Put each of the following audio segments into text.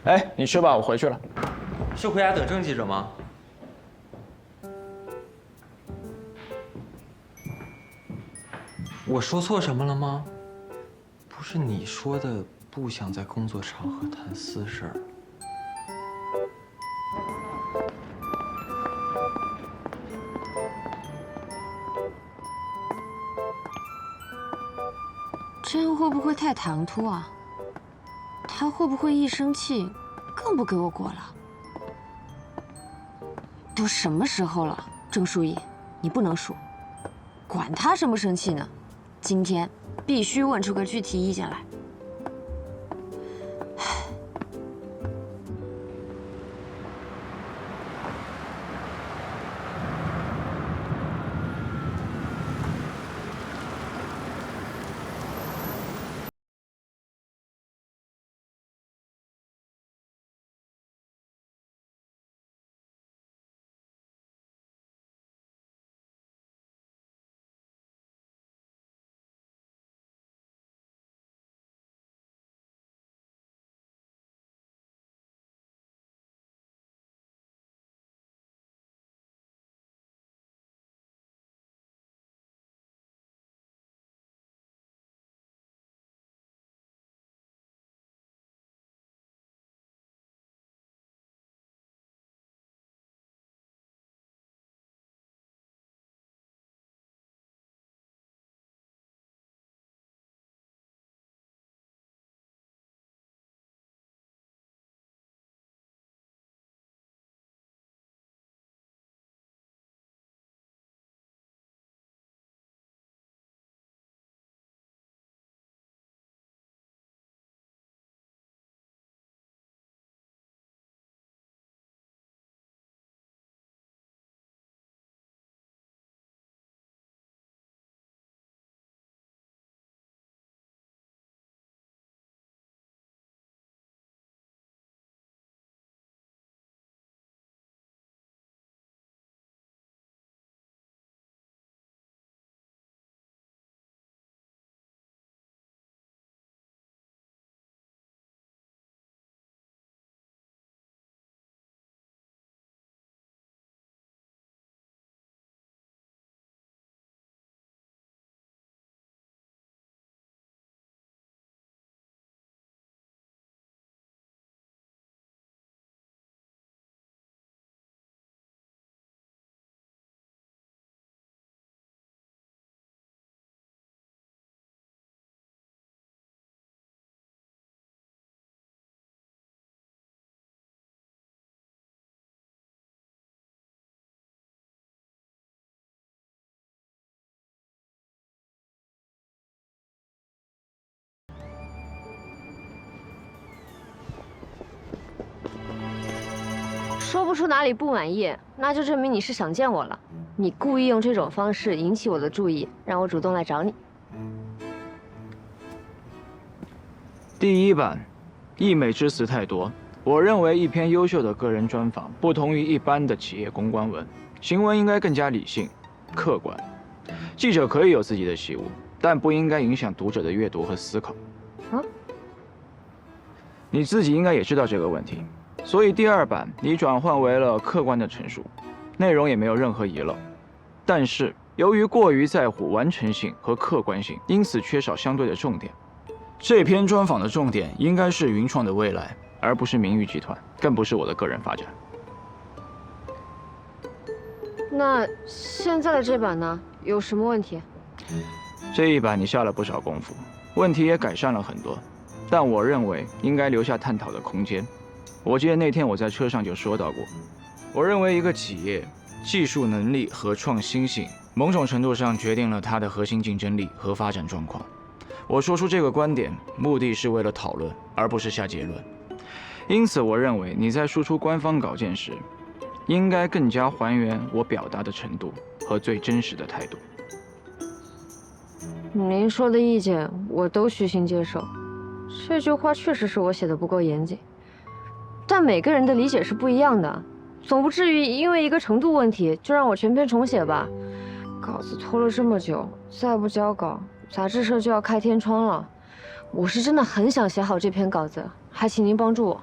哎，你吃吧，我回去了。是回家等郑记者吗？我说错什么了吗？不是你说的不想在工作场合谈私事儿。这样会不会太唐突啊？他会不会一生气，更不给我果了？都什么时候了，郑书意，你不能输。管他生不生气呢，今天必须问出个具体意见来。说不出哪里不满意，那就证明你是想见我了。你故意用这种方式引起我的注意，让我主动来找你。第一版，溢美之词太多。我认为一篇优秀的个人专访不同于一般的企业公关文，行文应该更加理性、客观。记者可以有自己的习物，但不应该影响读者的阅读和思考。啊？你自己应该也知道这个问题。所以第二版你转换为了客观的陈述，内容也没有任何遗漏，但是由于过于在乎完成性和客观性，因此缺少相对的重点。这篇专访的重点应该是云创的未来，而不是名誉集团，更不是我的个人发展。那现在的这版呢，有什么问题？这一版你下了不少功夫，问题也改善了很多，但我认为应该留下探讨的空间。我记得那天我在车上就说到过，我认为一个企业技术能力和创新性，某种程度上决定了它的核心竞争力和发展状况。我说出这个观点，目的是为了讨论，而不是下结论。因此，我认为你在输出官方稿件时，应该更加还原我表达的程度和最真实的态度。您说的意见我都虚心接受。这句话确实是我写的不够严谨。但每个人的理解是不一样的，总不至于因为一个程度问题就让我全篇重写吧？稿子拖了这么久，再不交稿，杂志社就要开天窗了。我是真的很想写好这篇稿子，还请您帮助我。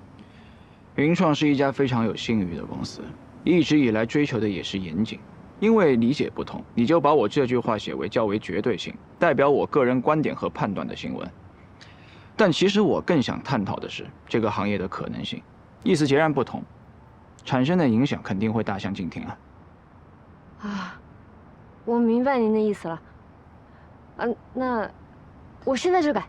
云创是一家非常有信誉的公司，一直以来追求的也是严谨。因为理解不同，你就把我这句话写为较为绝对性，代表我个人观点和判断的新闻。但其实我更想探讨的是这个行业的可能性，意思截然不同，产生的影响肯定会大相径庭啊。啊，我明白您的意思了。那我现在就改。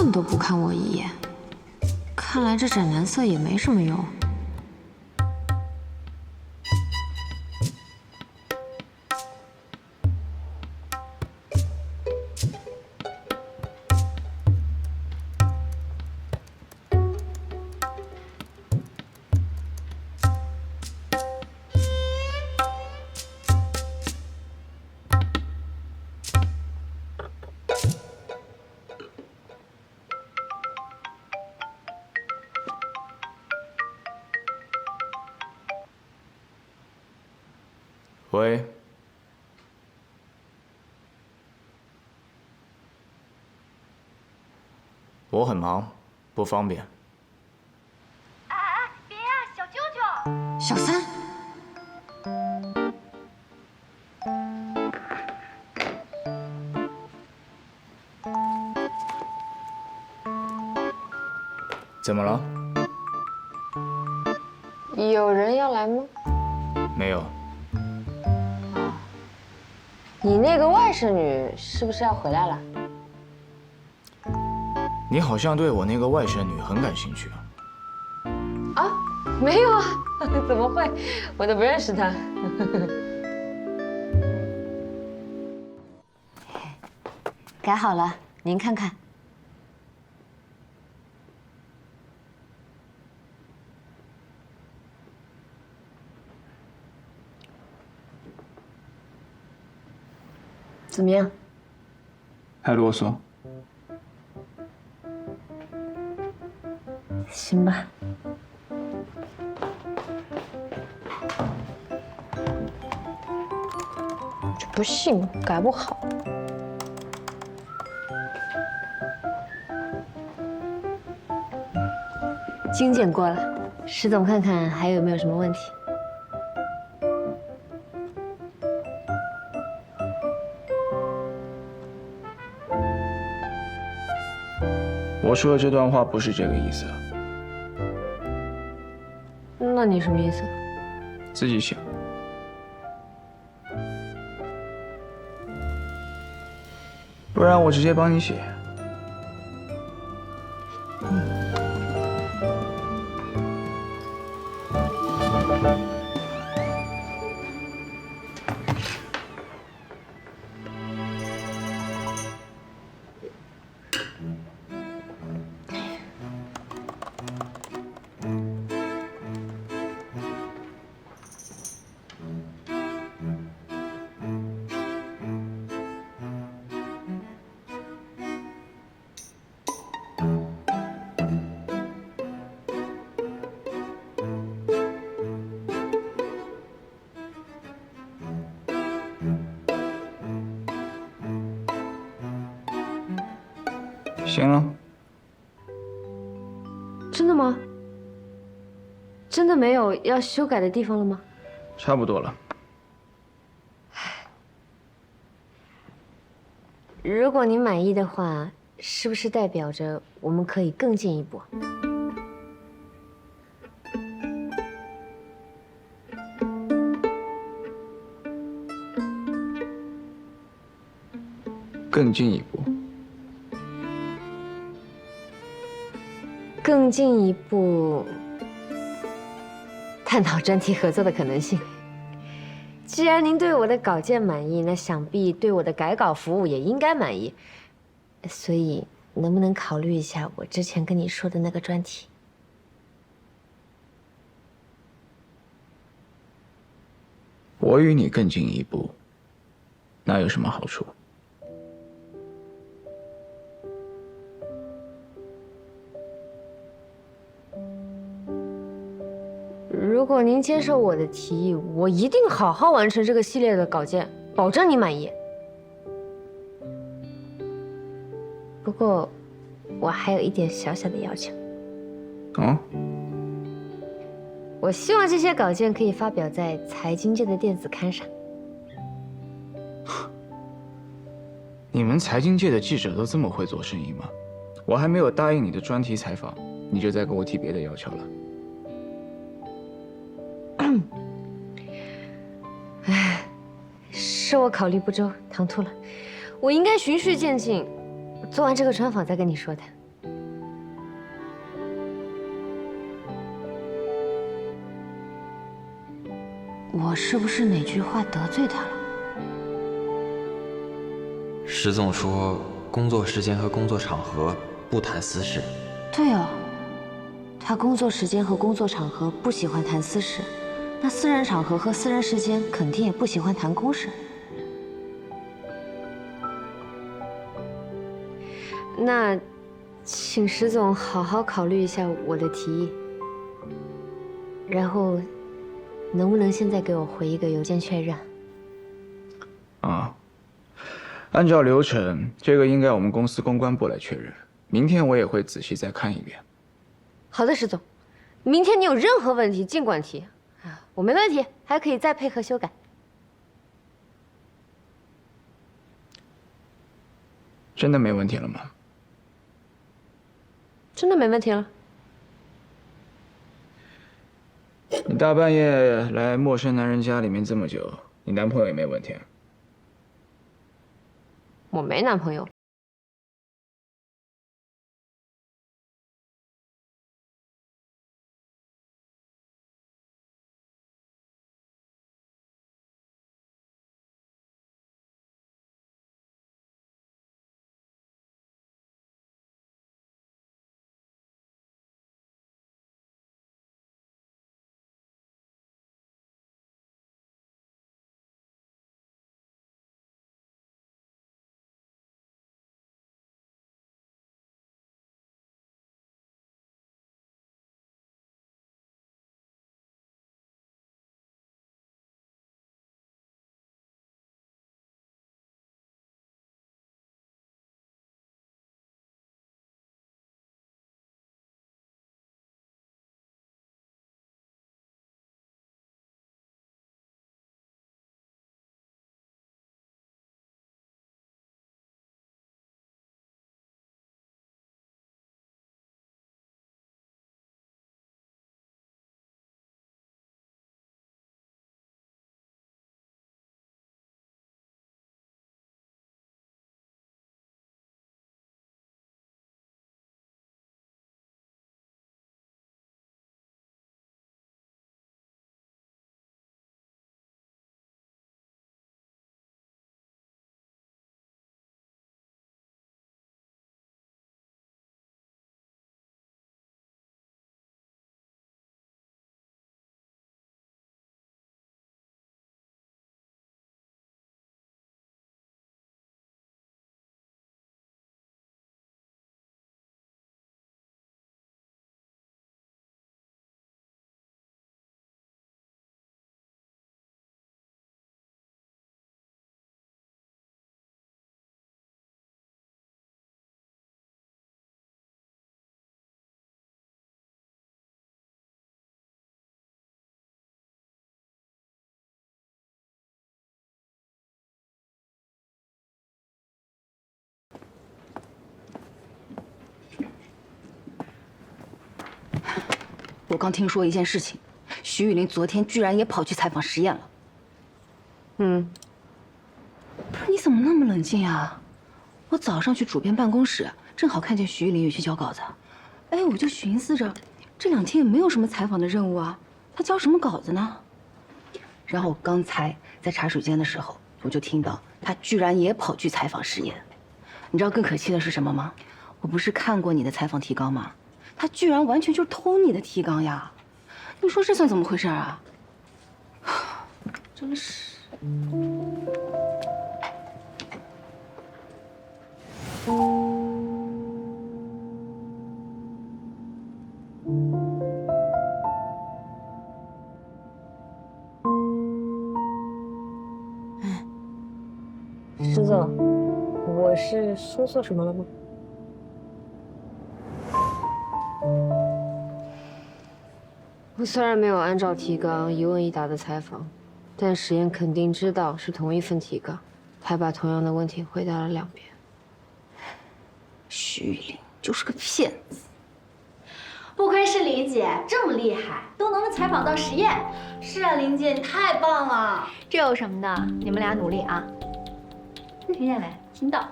看都不看我一眼，看来这斩男色也没什么用。喂，我很忙，不方便。别呀，小舅舅！小三，怎么了？有人要来吗？没有。你那个外甥女是不是要回来了？你好像对我那个外甥女很感兴趣啊。啊，没有啊，怎么会？我都不认识她。改好了，您看看。怎么样？太啰嗦。行吧。这不信，改不好。精简过了，石总看看还有没有什么问题。我说的这段话不是这个意思，那你什么意思？自己想。不然我直接帮你写。行了。真的吗？真的没有要修改的地方了吗？差不多了。如果您满意的话，是不是代表着我们可以更进一步？更进一步。更进一步探讨专题合作的可能性。既然您对我的稿件满意，那想必对我的改稿服务也应该满意。所以，能不能考虑一下我之前跟你说的那个专题？我与你更进一步，那有什么好处？如果您接受我的提议，我一定好好完成这个系列的稿件，保证你满意。不过，我还有一点小小的要求。哦，我希望这些稿件可以发表在财经界的电子刊上。你们财经界的记者都这么会做生意吗？我还没有答应你的专题采访，你就在给我提别的要求了。唉，是我考虑不周，唐突了。我应该循序渐进，做完这个专访再跟你说的。我是不是哪句话得罪他了？石总说，工作时间和工作场合不谈私事。对哦，他工作时间和工作场合不喜欢谈私事，那私人场合和私人时间肯定也不喜欢谈公事。那，请石总好好考虑一下我的提议，然后，能不能现在给我回一个邮件确认？啊，按照流程，这个应该我们公司公关部来确认。明天我也会仔细再看一遍。好的，石总，明天你有任何问题尽管提，啊，我没问题，还可以再配合修改。真的没问题了吗？真的没问题了。你大半夜来陌生男人家里面这么久，你男朋友也没问题啊？我没男朋友。我刚听说一件事情，徐雨林昨天居然也跑去采访实验了。不是你怎么那么冷静呀？我早上去主编办公室，正好看见徐雨林也去交稿子。哎，我就寻思着，这2天也没有什么采访的任务啊，他交什么稿子呢？然后我刚才在茶水间的时候，我就听到他居然也跑去采访实验。你知道更可气的是什么吗？我不是看过你的采访提纲吗？他居然完全就是偷你的提纲呀！你说这算怎么回事啊？真是。石总，我是说错什么了吗？我虽然没有按照提纲一问一答的采访，但实验肯定知道是同一份提纲，还把同样的问题回答了2遍。徐雨林就是个骗子。不愧是林姐，这么厉害，都能采访到实验。是啊，林姐，你太棒了。这有什么的？你们俩努力啊。听见没？听到。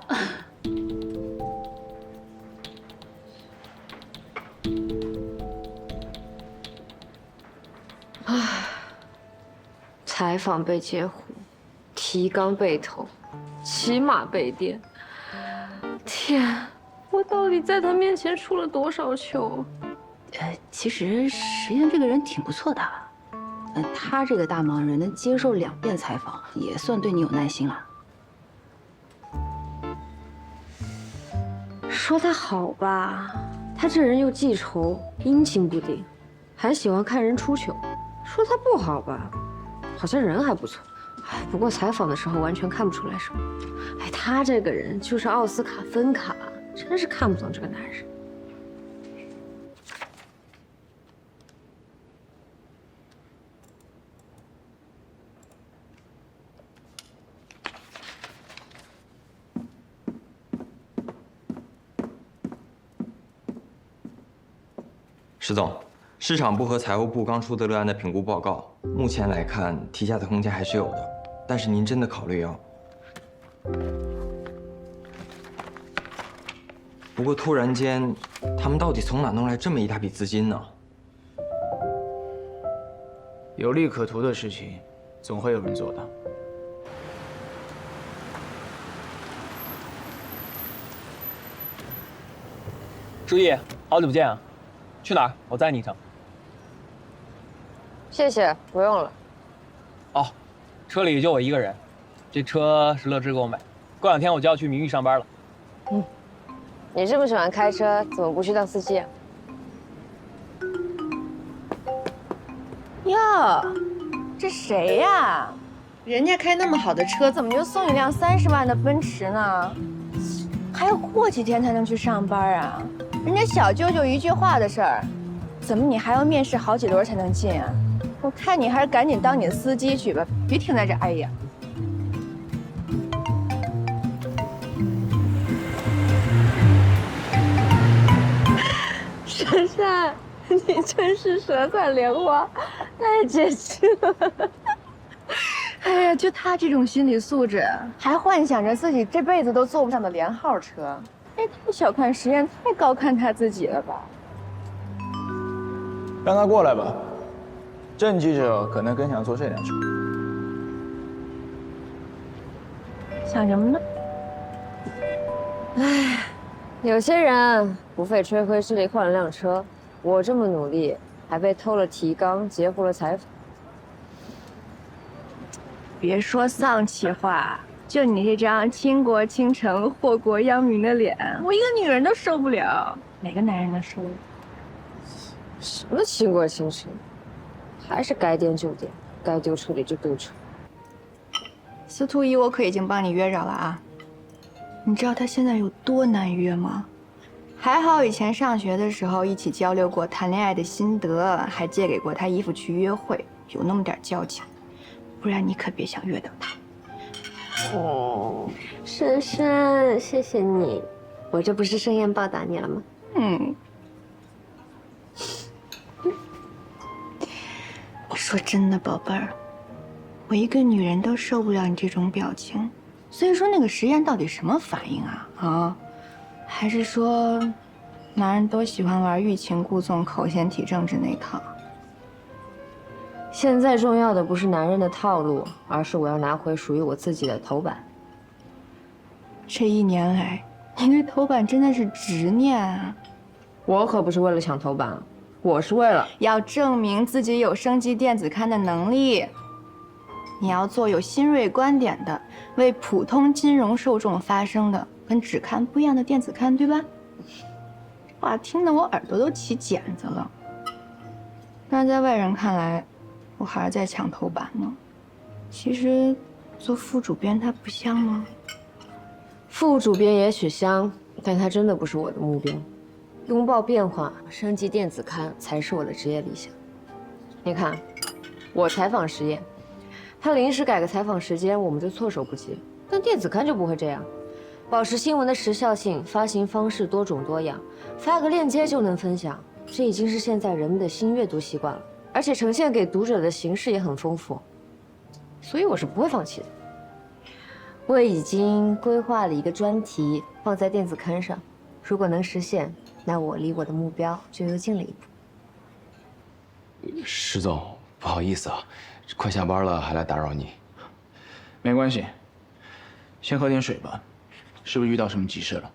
采访被截胡，提纲被偷，骑马被电。天，我到底在他面前出了多少糗？其实石燕这个人挺不错的，他这个大忙人能接受2遍采访，也算对你有耐心了。说他好吧，他这人又记仇，阴晴不定，还喜欢看人出糗。说他不好吧，好像人还不错，不过采访的时候完全看不出来什么。他这个人就是奥斯卡分卡，真是看不懂这个男人。石总，市场部和财务部刚出的乐安的评估报告，目前来看提价的空间还是有的，但是您真的考虑要？不过突然间，他们到底从哪弄来这么一大笔资金呢？有利可图的事情，总会有人做的。朱毅，好久不见啊！去哪儿？我载你一程。谢谢，不用了。哦，车里就我一个人，这车是乐之给我买。过2天我就要去明玉上班了。你这么喜欢开车，怎么不去当司机啊？哟，这谁呀？人家开那么好的车，怎么就送一辆30万的奔驰呢？还要过几天才能去上班啊？人家小舅舅一句话的事儿，怎么你还要面试好几轮才能进啊？我看你还是赶紧当你的司机去吧，别停在这哎呀。珊珊，你真是舌灿莲花，太解气了。哎呀，就他这种心理素质，还幻想着自己这辈子都坐不上的连号车，哎，太小看实验，太高看他自己了吧？让他过来吧，郑记者可能更想坐这辆车。想什么呢？有些人不费吹灰之力换了辆车，我这么努力，还被偷了提纲，截胡了采访。别说丧气话，就你这张倾国倾城、祸国殃民的脸，我一个女人都受不了，哪个男人能受得了？什么倾国倾城，还是该掂就掂，该丢车里就丢车。司徒仪，我可已经帮你约着了啊。你知道他现在有多难约吗？还好以前上学的时候一起交流过谈恋爱的心得，还借给过他衣服去约会，有那么点交情。不然你可别想约到他。珊珊，谢谢你，我这不是盛宴报答你了吗？说真的，宝贝儿，我一个女人都受不了你这种表情。所以说那个实验到底什么反应啊？啊，还是说，男人都喜欢玩欲擒故纵、口嫌体正直那套？现在重要的不是男人的套路，而是我要拿回属于我自己的头版。这1年来，你对头版真的是执念啊！我可不是为了抢头版，我是为了要证明自己有升级电子刊的能力。你要做有新锐观点的，为普通金融受众发声的，跟纸刊不一样的电子刊，对吧？哇，听得我耳朵都起茧子了。但在外人看来，我还是在抢头版呢。其实，做副主编它不香吗？副主编也许香，但它真的不是我的目标。拥抱变化，升级电子刊才是我的职业理想。你看，我采访实验，他临时改个采访时间，我们就措手不及。但电子刊就不会这样，保持新闻的时效性，发行方式多种多样，发个链接就能分享，这已经是现在人们的新阅读习惯了。而且呈现给读者的形式也很丰富，所以我是不会放弃的。我已经规划了一个专题放在电子刊上，如果能实现，那我离我的目标就又近了一步。石总，不好意思啊，快下班了还来打扰你。没关系，先喝点水吧。是不是遇到什么急事了？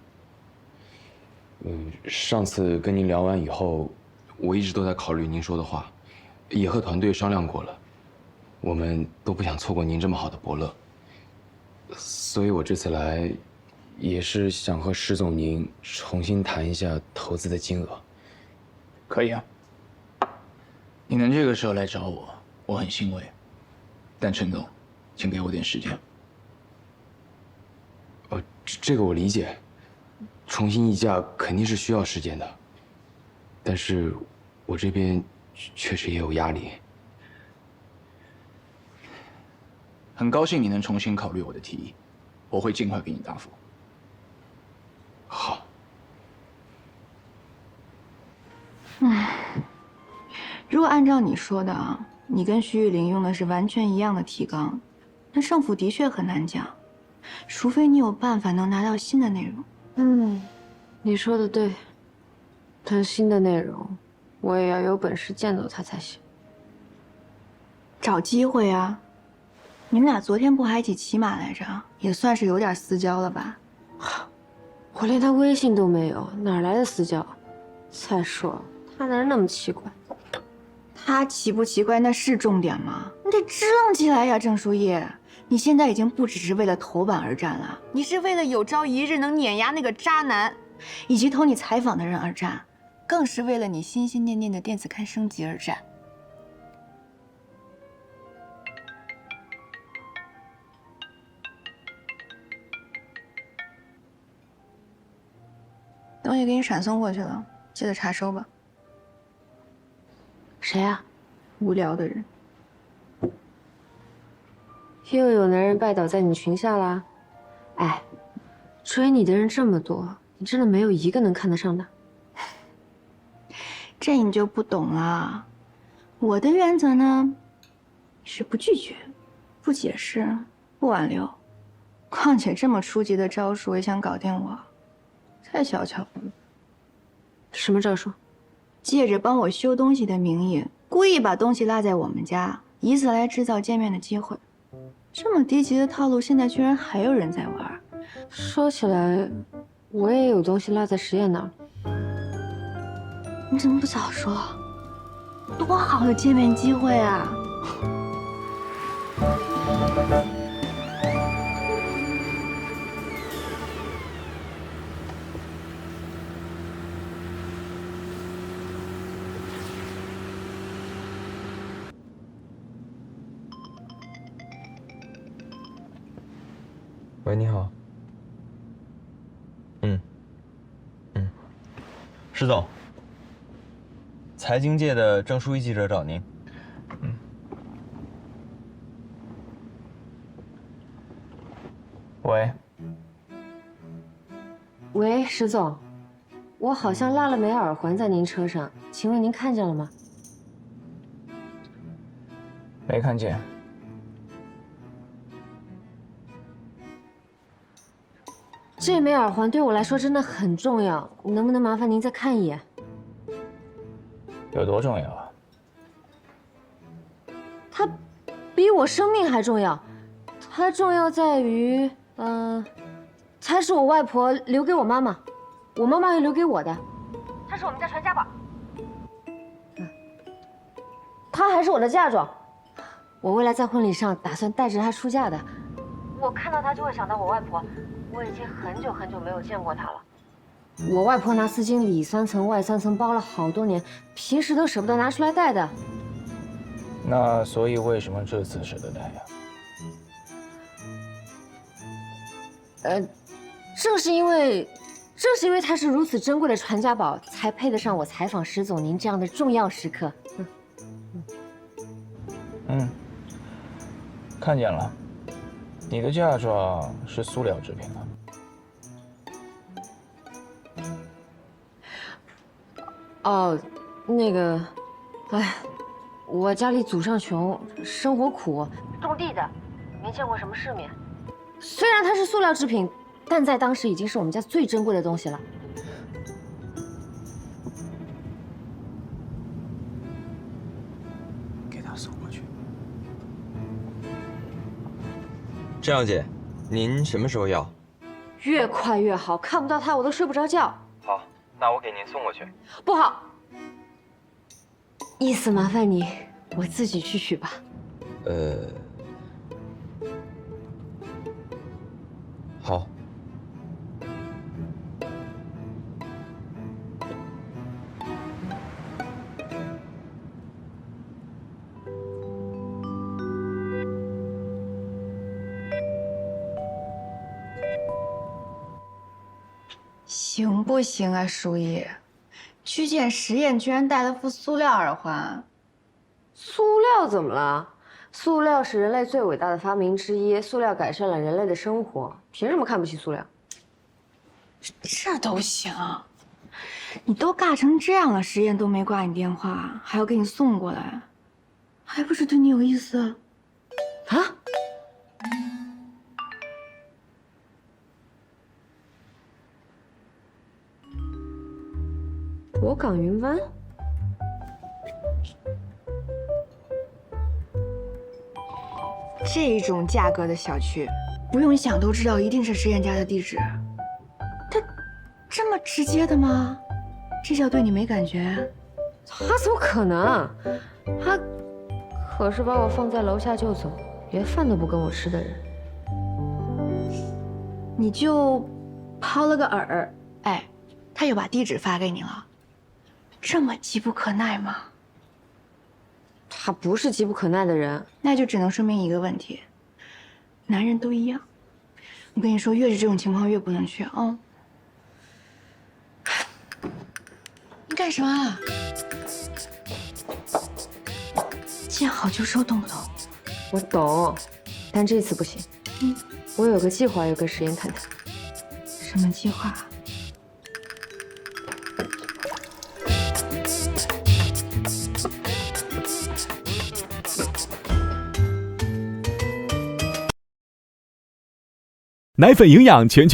上次跟您聊完以后，我一直都在考虑您说的话，也和团队商量过了，我们都不想错过您这么好的伯乐。所以我这次来，也是想和石总您重新谈一下投资的金额。可以啊。你能这个时候来找我，我很欣慰。但陈总，请给我点时间。这个我理解，重新议价肯定是需要时间的，但是我这边确实也有压力。很高兴你能重新考虑我的提议，我会尽快给你答复。好。如果按照你说的啊，你跟徐玉玲用的是完全一样的提纲，那胜负的确很难讲，除非你有办法能拿到新的内容。你说的对，但新的内容，我也要有本事见到他才行。找机会啊！你们俩昨天不还一起骑马来着？也算是有点私交了吧？我连他微信都没有，哪来的私交？再说他哪那么奇怪？他奇不奇怪那是重点吗？你得支棱起来呀，郑书意！你现在已经不只是为了头版而战了，你是为了有朝一日能碾压那个渣男，以及投你采访的人而战，更是为了你心心念念的电子刊升级而战。东西给你闪送过去了，记得查收吧。谁呀？无聊的人。又有男人拜倒在你裙下啦？哎，追你的人这么多，你真的没有一个能看得上的？这你就不懂了。我的原则呢，是不拒绝、不解释、不挽留。况且这么初级的招数也想搞定我，太小瞧我了。什么招数？借着帮我修东西的名义，故意把东西落在我们家，以此来制造见面的机会。这么低级的套路，现在居然还有人在玩。说起来，我也有东西落在实验那儿。你怎么不早说？多好的见面机会啊！喂，你好。石总，财经界的郑书意记者找您。喂，喂，石总，我好像落了枚耳环在您车上，请问您看见了吗？没看见。这枚耳环对我来说真的很重要，能不能麻烦您再看一眼？有多重要啊？它比我生命还重要。它重要在于，它是我外婆留给我妈妈，我妈妈又留给我的，它是我们家传家宝。它还是我的嫁妆，我未来在婚礼上打算带着它出嫁的。我看到它就会想到我外婆。我已经很久很久没有见过他了。我外婆拿丝巾里3层外3层包了好多年，平时都舍不得拿出来戴的。那所以为什么这次舍得戴呀？正是因为它是如此珍贵的传家宝，才配得上我采访石总您这样的重要时刻。看见了，你的嫁妆是塑料制品啊。哦，那个，哎，我家里祖上穷，生活苦，种地的，没见过什么世面。虽然它是塑料制品，但在当时已经是我们家最珍贵的东西了。给他送过去。郑小姐，您什么时候要？越快越好，看不到他我都睡不着觉。好，那我给您送过去。不好，意思麻烦你，我自己去取吧。好。行不行啊，舒逸？去见实验居然带了副塑料耳环，塑料怎么了？塑料是人类最伟大的发明之一，塑料改善了人类的生活，凭什么看不起塑料？这都行？你都尬成这样了，实验都没挂你电话，还要给你送过来，还不是对你有意思？啊？博港云湾？这种价格的小区，不用想都知道一定是实验家的地址。他这么直接的吗？这叫对你没感觉？他怎么可能？他可是把我放在楼下就走，连饭都不跟我吃的人。你就抛了个饵，哎，他又把地址发给你了，这么急不可耐吗？他不是急不可耐的人，那就只能说明一个问题：男人都一样。我跟你说，越是这种情况越不能去啊！你干什么啊？见好就收，懂不懂？我懂，但这次不行。我有个计划要跟实验谈谈。什么计划？奶粉营养全，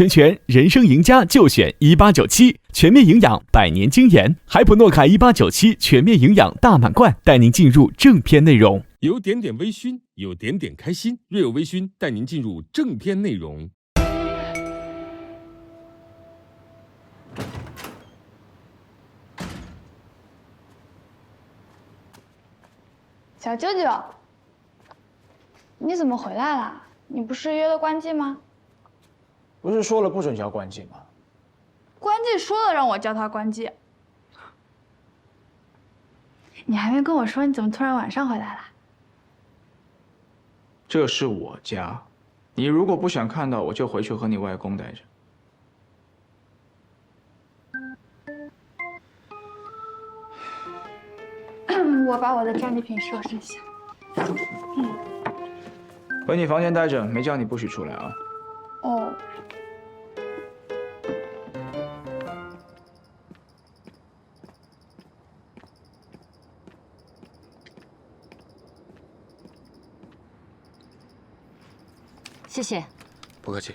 人生赢家就选1897，全面营养100年精研，海普诺卡1897全面营养大满贯，带您进入正片内容。有点点微醺，有点点开心，略有微醺，带您进入正片内容。小舅舅，你怎么回来了？你不是约了关季吗？不是说了不准叫关季吗？关季说了让我叫他关季。你还没跟我说，你怎么突然晚上回来了？这是我家，你如果不想看到，我就回去和你外公待着。我把我的战利品收拾一下。回你房间待着，没叫你不许出来啊。哦。谢谢。不客气。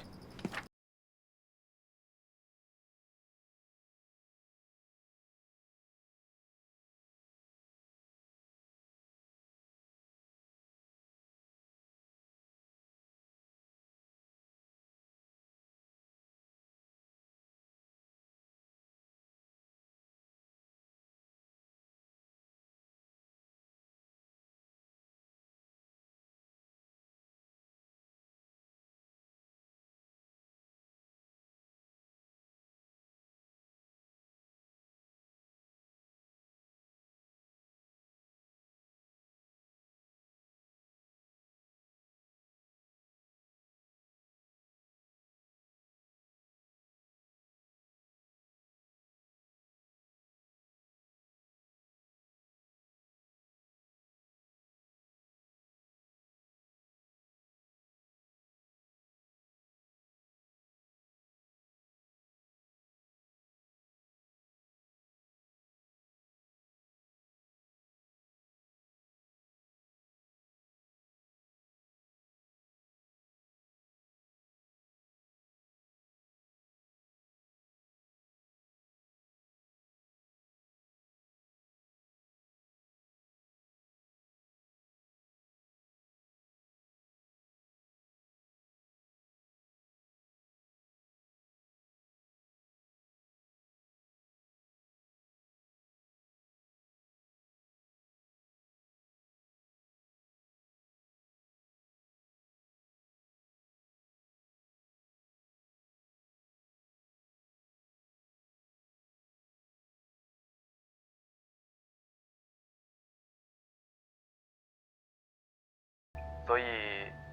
所以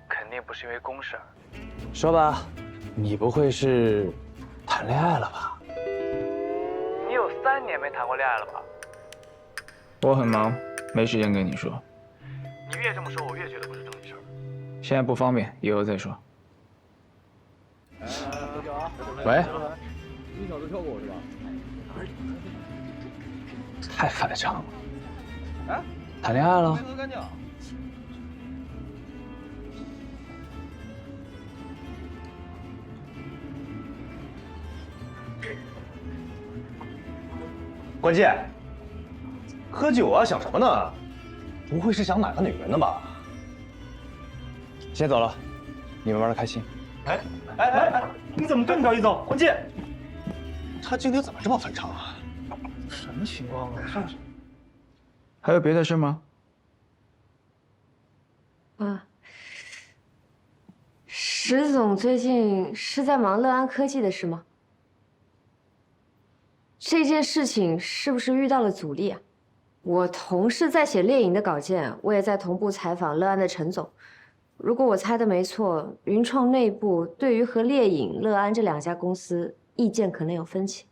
肯定不是因为公事儿。说吧，你不会是谈恋爱了吧？你有3年没谈过恋爱了吧？我很忙，没时间跟你说。你越这么说，我越觉得不是正经事儿。现在不方便，以后再说。喂，你小子跳过我是吧？太反常了。哎，谈恋爱了？没喝干净。关键，喝酒啊，想什么呢？不会是想哪个女人的吧？先走了，你们玩的开心。哎，你怎么这么着急走？关键，他今天怎么这么反常啊？什么情况啊？还有别的事吗？石总最近是在忙乐安科技的事吗？这件事情是不是遇到了阻力啊？我同事在写猎影的稿件，我也在同步采访乐安的陈总。如果我猜的没错，云创内部对于和猎影、乐安这2家公司意见可能有分歧。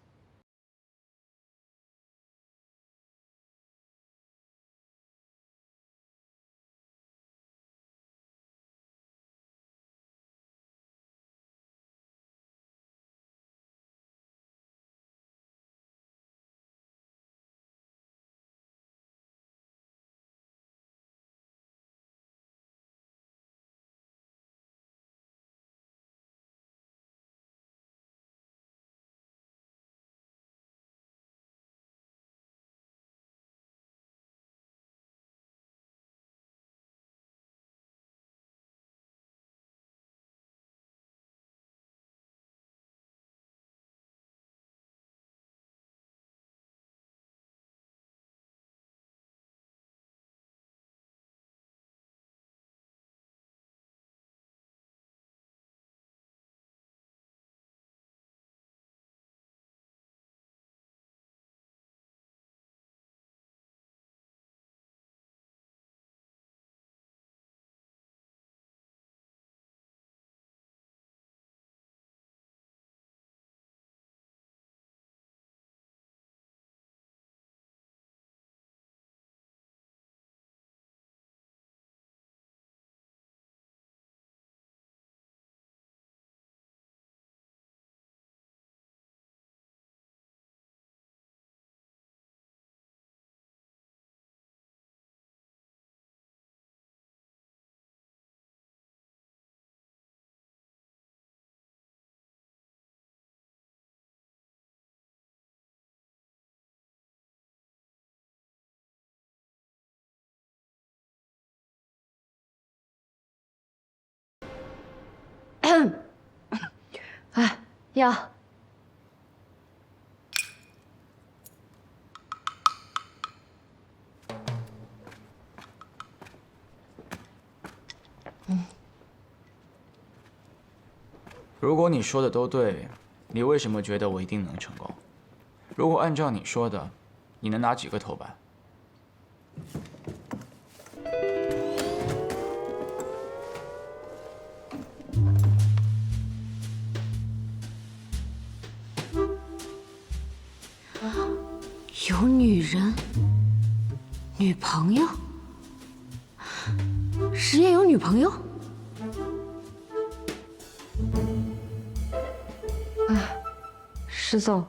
药。如果你说的都对，你为什么觉得我一定能成功？如果按照你说的，你能拿几个头版？有女人，女朋友，实验有女朋友。石总，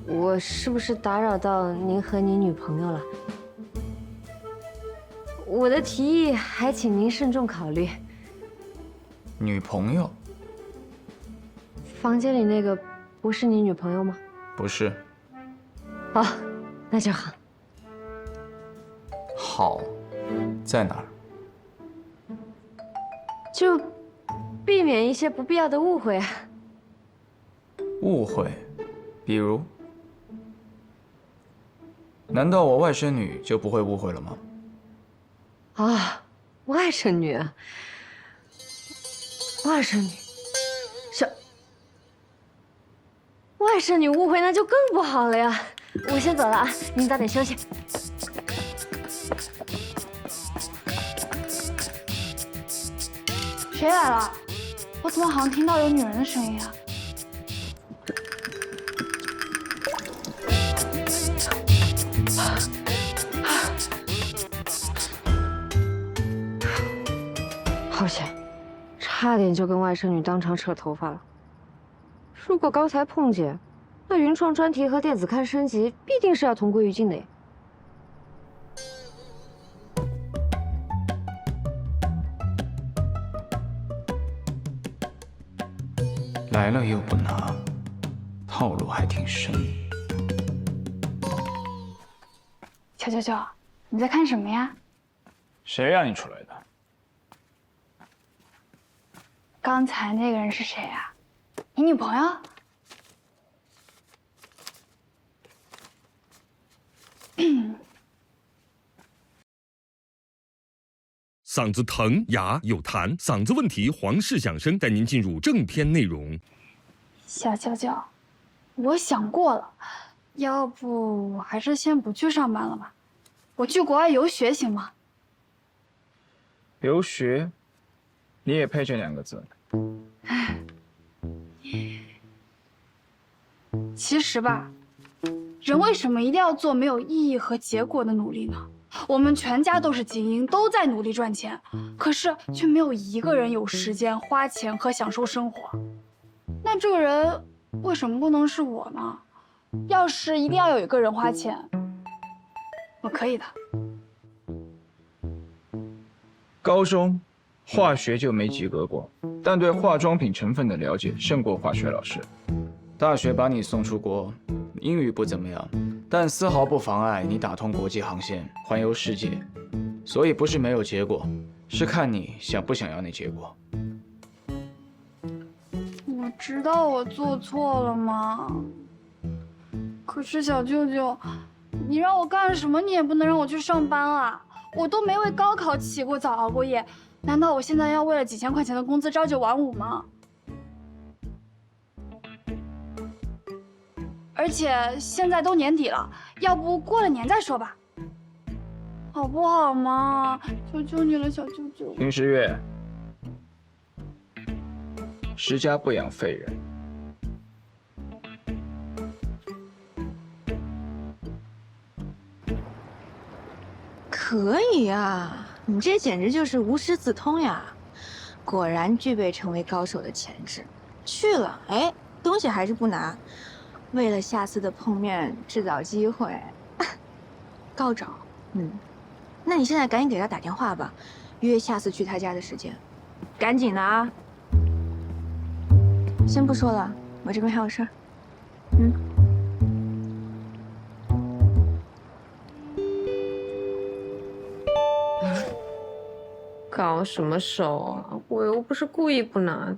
我是不是打扰到您和您女朋友了？我的提议还请您慎重考虑。女朋友？房间里那个不是你女朋友吗？不是。哦，那就好。好，在哪儿？就避免一些不必要的误会啊。误会，比如？难道我外甥女就不会误会了吗？啊，外甥女，外甥女，外甥女误会那就更不好了呀。我先走了啊，您早点休息。谁来了？我怎么好像听到有女人的声音啊？好险，差点就跟外甥女当场扯头发了。如果刚才碰见，那云创专题和电子刊升级必定是要同归于尽的呀。来了又不拿，套路还挺深。小舅舅，你在看什么呀？谁让你出来的？刚才那个人是谁啊？你女朋友？嗓子疼，哑有痰，嗓子问题，皇氏响声带您进入正片内容。小舅舅，我想过了，要不我还是先不去上班了吧？我去国外游学行吗？留学，你也配这2个字？其实吧，人为什么一定要做没有意义和结果的努力呢？我们全家都是精英，都在努力赚钱，可是却没有一个人有时间花钱和享受生活。那这个人为什么不能是我呢？要是一定要有一个人花钱，我可以的。高中化学就没及格过，但对化妆品成分的了解胜过化学老师。大学把你送出国，英语不怎么样，但丝毫不妨碍你打通国际航线，环游世界。所以不是没有结果，是看你想不想要那结果。我知道我做错了吗？可是小舅舅，你让我干什么，你也不能让我去上班啊！我都没为高考起过早，熬过夜，难道我现在要为了几千块钱的工资朝9晚5吗？而且现在都年底了，要不过了年再说吧，好不好嘛？求求你了，小舅舅。林时月，石家不养废人。可以呀，你这简直就是无师自通呀！果然具备成为高手的潜质。去了，哎，东西还是不拿。为了下次的碰面制造机会，高招。那你现在赶紧给他打电话吧，约下次去他家的时间，赶紧的啊！先不说了，我这边还有事儿。搞什么手啊！我又不是故意不拿的。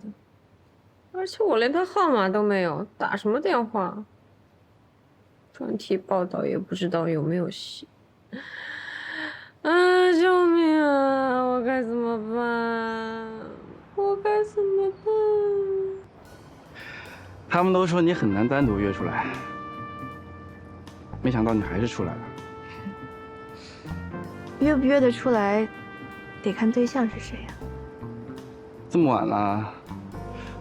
而且我连他号码都没有，打什么电话？专题报道也不知道有没有戏。啊！救命啊！我该怎么办？我该怎么办？他们都说你很难单独约出来，没想到你还是出来了。约不约得出来，得看对象是谁呀。这么晚了。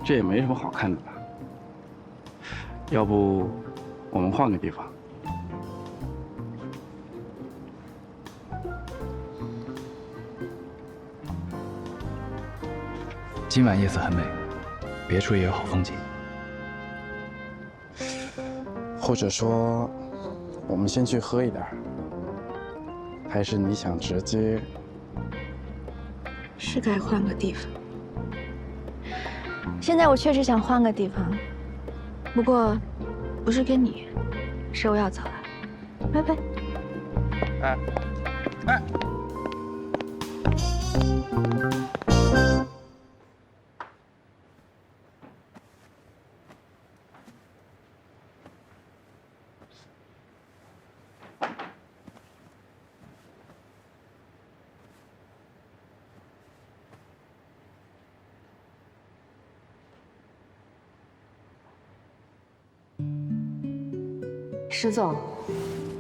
这也没什么好看的吧？要不我们换个地方？今晚夜色很美，别处也有好风景。或者说，我们先去喝一点，还是你想直接？是该换个地方。现在我确实想换个地方，不过不是跟你，是我要走了，拜拜。哎。石总，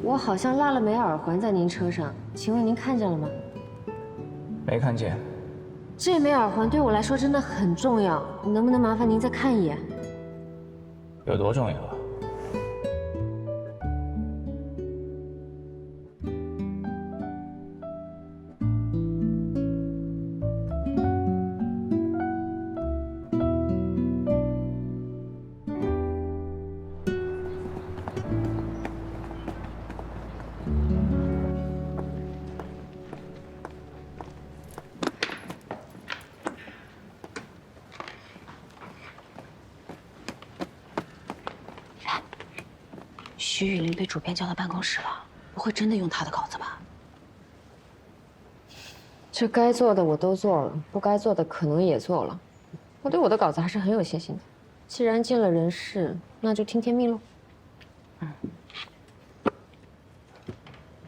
我好像落了枚耳环在您车上，请问您看见了吗？没看见。这枚耳环对我来说真的很重要，能不能麻烦您再看一眼？有多重要啊？徐雨林被主编叫到办公室了，不会真的用他的稿子吧？这该做的我都做了，不该做的可能也做了。我对我的稿子还是很有信心的。既然进了人事，那就听天命喽。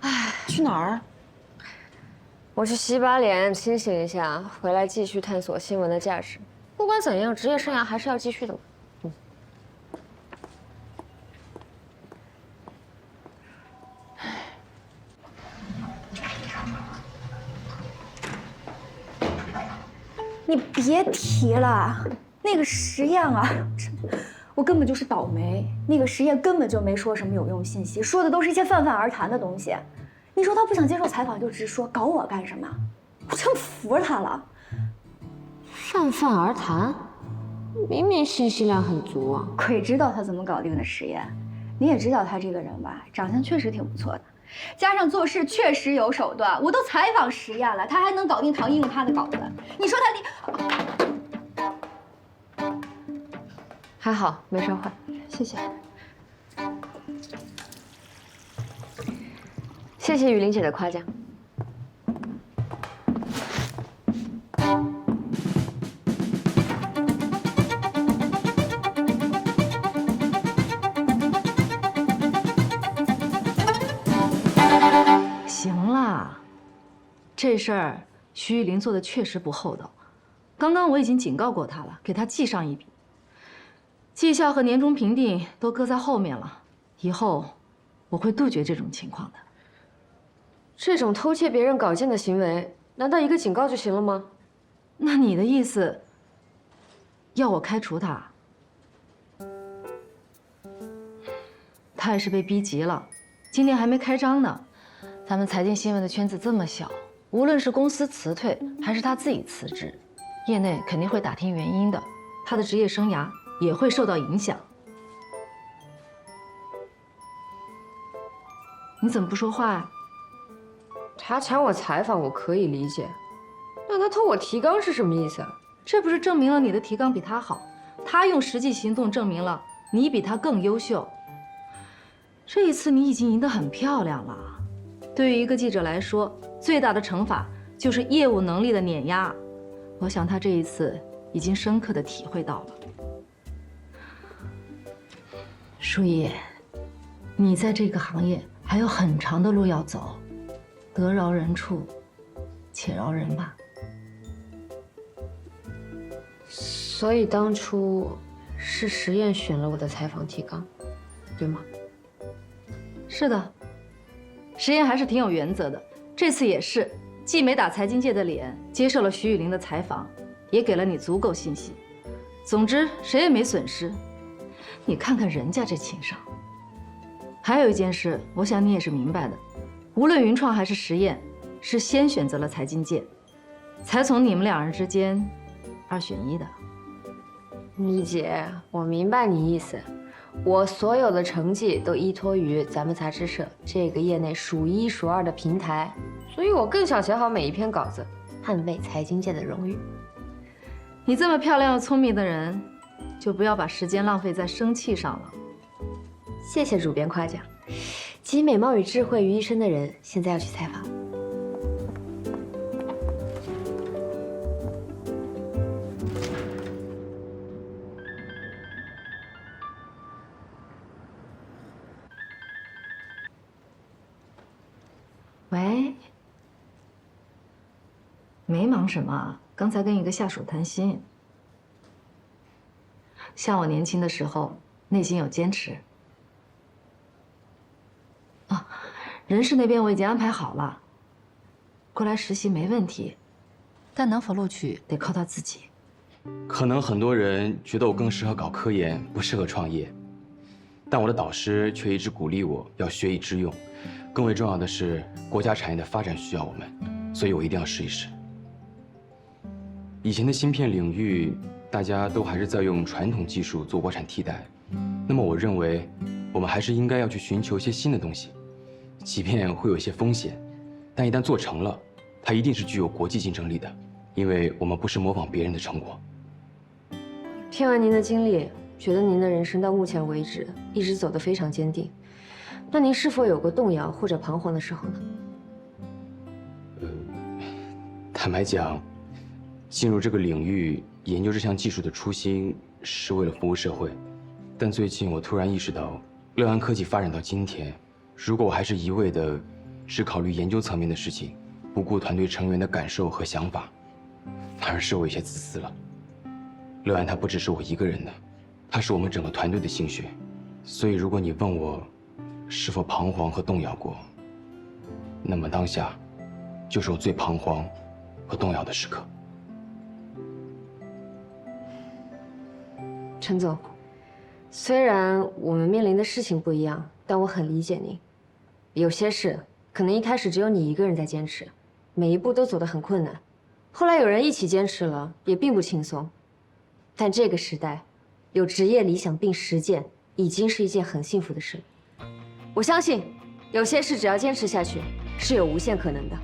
哎，去哪儿？我去洗把脸，清醒一下，回来继续探索新闻的价值。不管怎样，职业生涯还是要继续的嘛。你别提了，那个实验啊，我根本就是倒霉。那个实验根本就没说什么有用信息，说的都是一些泛泛而谈的东西。你说他不想接受采访就直说，搞我干什么？我真服他了。泛泛而谈，明明信息量很足啊。鬼知道他怎么搞定的实验。你也知道他这个人吧，长相确实挺不错的，加上做事确实有手段。我都采访实验了，他还能搞定唐英用他的稿子，你说他还好没烧坏，谢谢。谢谢雨林姐的夸奖。行了，这事儿徐玉林做的确实不厚道。刚刚我已经警告过他了，给他记上一笔。绩效和年终评定都搁在后面了，以后我会杜绝这种情况的。这种偷窃别人稿件的行为，难道一个警告就行了吗？那你的意思，要我开除他？他也是被逼急了，今年还没开张呢。咱们财经新闻的圈子这么小，无论是公司辞退还是他自己辞职，业内肯定会打听原因的，他的职业生涯也会受到影响。你怎么不说话呀？他抢我采访，我可以理解，那他偷我提纲是什么意思啊？这不是证明了你的提纲比他好，他用实际行动证明了你比他更优秀。这一次你已经赢得很漂亮了。对于一个记者来说，最大的惩罚就是业务能力的碾压。我想他这一次已经深刻的体会到了。舒怡，你在这个行业还有很长的路要走，得饶人处且饶人吧。所以当初是实验选了我的采访提纲，对吗？是的，实验还是挺有原则的。这次也是，既没打财经界的脸，接受了徐雨林的采访，也给了你足够信息。总之，谁也没损失。你看看人家这情商。还有一件事，我想你也是明白的，无论云创还是实验，是先选择了财经界，才从你们两人之间2选1的。李姐，我明白你意思。我所有的成绩都依托于咱们杂志社这个业内数1数2的平台，所以我更想写好每一篇稿子，捍卫财经界的荣誉。你这么漂亮又聪明的人，就不要把时间浪费在生气上了。谢谢主编夸奖，集美貌与智慧于一身的人，现在要去采访。喂，没忙什么，刚才跟一个下属谈心。像我年轻的时候，内心有坚持。啊，人事那边我已经安排好了，过来实习没问题。但能否录取得靠他自己。可能很多人觉得我更适合搞科研，不适合创业，但我的导师却一直鼓励我要学以致用。更为重要的是，国家产业的发展需要我们，所以我一定要试一试。以前的芯片领域，大家都还是在用传统技术做国产替代，那么我认为，我们还是应该要去寻求一些新的东西，即便会有一些风险，但一旦做成了，它一定是具有国际竞争力的，因为我们不是模仿别人的成果。听完您的经历，觉得您的人生到目前为止一直走得非常坚定。那您是否有过动摇或者彷徨的时候呢？坦白讲，进入这个领域研究这项技术的初心是为了服务社会，但最近我突然意识到，乐安科技发展到今天，如果我还是一味的只考虑研究层面的事情，不顾团队成员的感受和想法，反而是我有些自私了。乐安它不只是我一个人的，它是我们整个团队的心血，所以如果你问我是否彷徨和动摇过，那么当下就是我最彷徨和动摇的时刻。陈总，虽然我们面临的事情不一样，但我很理解您。有些事可能一开始只有你一个人在坚持，每一步都走得很困难，后来有人一起坚持了，也并不轻松。但这个时代，有职业理想并实践，已经是一件很幸福的事。我相信，有些事只要坚持下去，是有无限可能的。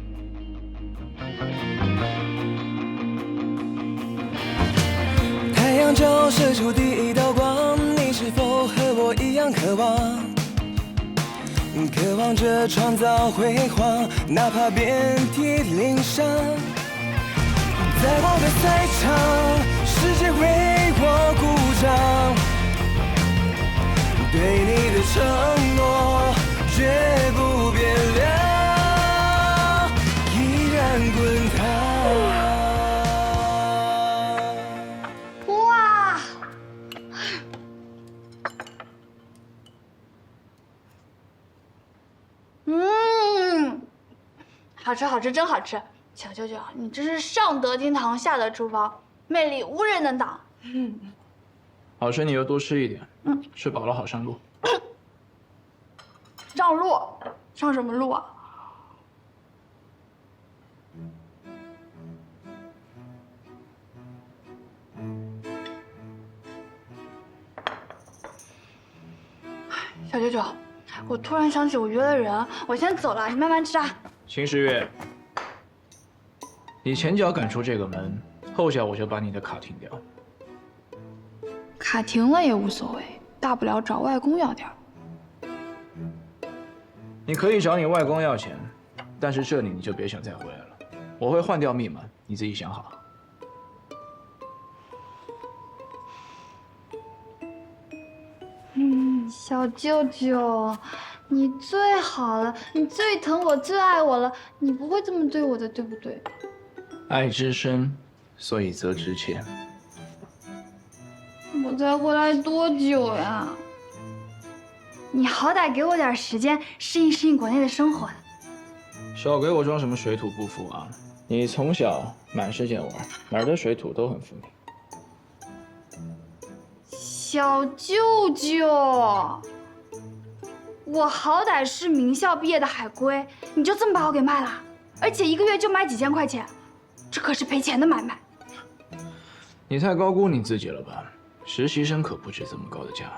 太阳照射出第一道光，你是否和我一样渴望？渴望着创造辉煌，哪怕遍体鳞伤。在我的赛场，世界为我鼓掌。对你的承诺绝不变凉，依然滚烫。哇！好吃好吃，真好吃！小舅舅，你这是上得厅堂，下得厨房，魅力无人能挡。好吃你就多吃一点，吃饱了好上路。上路？上什么路啊？小舅舅，我突然想起我约了人，我先走了，你慢慢吃啊。秦时月，你前脚赶出这个门，后脚我就把你的卡停掉。卡停了也无所谓，大不了找外公要点。你可以找你外公要钱，但是这里你就别想再回来了。我会换掉密码，你自己想好。小舅舅，你最好了，你最疼我，最爱我了，你不会这么对我的，对不对？爱之深，所以责之切。我再回来多久呀？你好歹给我点时间适应适应国内的生活。少给我装什么水土不服啊！你从小满世界玩，哪儿的水土都很服你。小舅舅，我好歹是名校毕业的海归，你就这么把我给卖了？而且一个月就卖几千块钱，这可是赔钱的买卖。你太高估你自己了吧？实习生可不值这么高的价。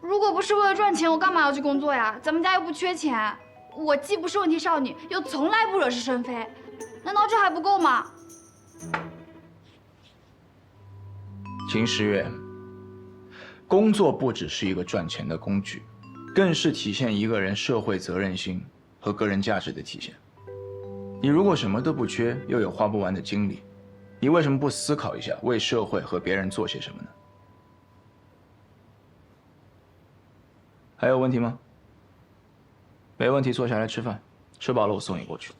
如果不是为了赚钱，我干嘛要去工作呀？咱们家又不缺钱，我既不是问题少女，又从来不惹是生非，难道这还不够吗？秦时月，工作不只是一个赚钱的工具，更是体现一个人社会责任心和个人价值的体现。你如果什么都不缺，又有花不完的精力，你为什么不思考一下为社会和别人做些什么呢？还有问题吗？没问题，坐下来吃饭，吃饱了我送你过去。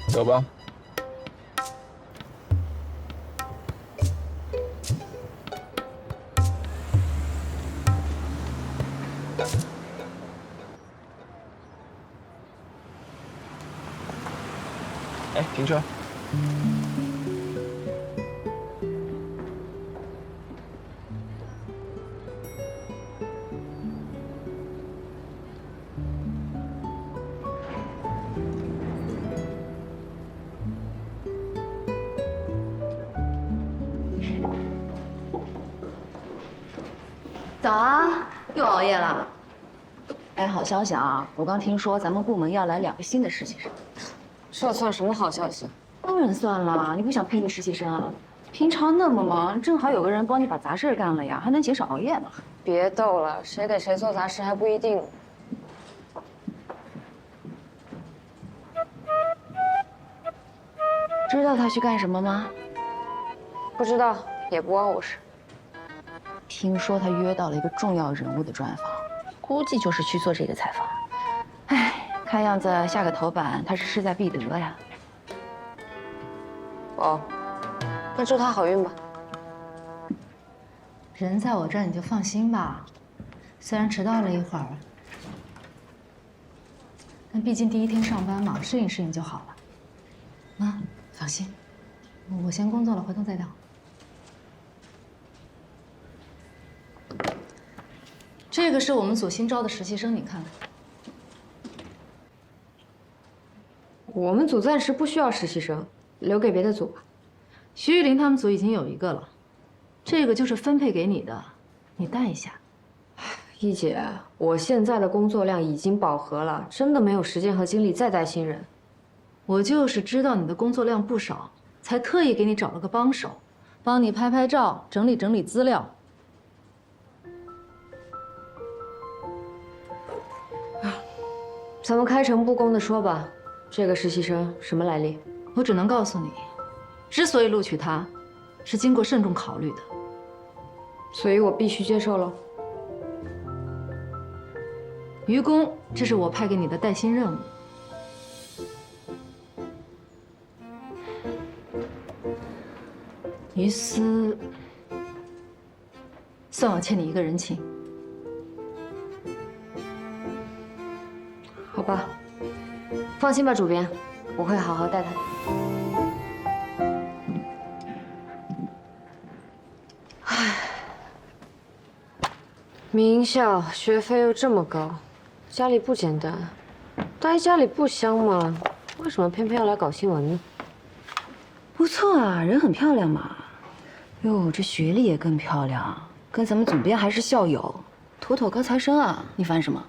走吧。哎，停车。早啊，又熬夜了。哎，好消息啊！我刚听说咱们部门要来2个新的实习生。这算什么好消息？当然算了，你不想配个实习生啊？平常那么忙，正好有个人帮你把杂事干了呀，还能减少熬夜呢。别逗了，谁给谁做杂事还不一定。知道他去干什么吗？不知道，也不关我事。听说他约到了一个重要人物的专访，估计就是去做这个采访。哎，看样子下个头版他是势在必得呀。哦，那祝他好运吧。人在我这儿你就放心吧，虽然迟到了一会儿，但毕竟第一天上班嘛，适应适应就好了。啊，放心，我先工作了，回头再聊。这个是我们组新招的实习生，你看看。我们组暂时不需要实习生，留给别的组吧。徐玉林他们组已经有一个了，这个就是分配给你的，你带一下。一姐，我现在的工作量已经饱和了，真的没有时间和精力再带新人。我就是知道你的工作量不少，才特意给你找了个帮手，帮你拍拍照，整理整理资料。咱们开诚布公的说吧，这个实习生什么来历？我只能告诉你，之所以录取他，是经过慎重考虑的。所以我必须接受喽。于公，这是我派给你的带薪任务。于私，算我欠你一个人情。好吧，放心吧，主编，我会好好带他的。唉，名校学费又这么高，家里不简单，待家里不香吗？为什么偏偏要来搞新闻呢？不错啊，人很漂亮嘛。哟，这学历也更漂亮，跟咱们总编还是校友，妥妥高材生啊！你烦什么？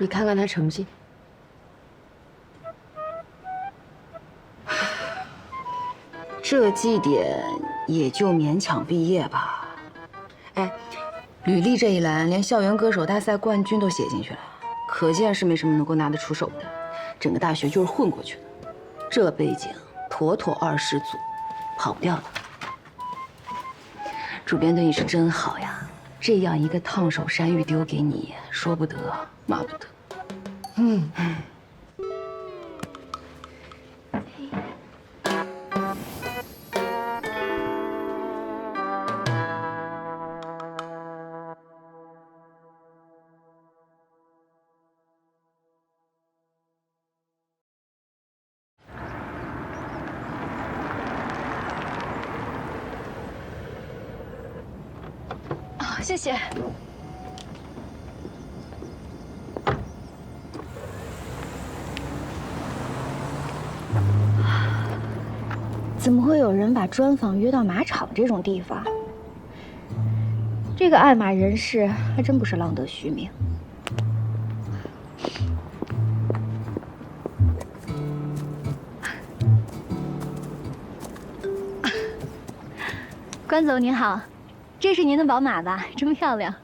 你看看他成绩，这绩点也就勉强毕业吧。哎，履历这一栏连校园歌手大赛冠军都写进去了，可见是没什么能够拿得出手的。整个大学就是混过去的，这背景妥妥20组，跑不掉的。主编对你是真好呀，这样一个烫手山芋丢给你，说不得，骂不得。嗯。谢谢。怎么会有人把专访约到马场这种地方？这个爱马人士还真不是浪得虚名。关总您好。这是您的宝马吧？真漂亮。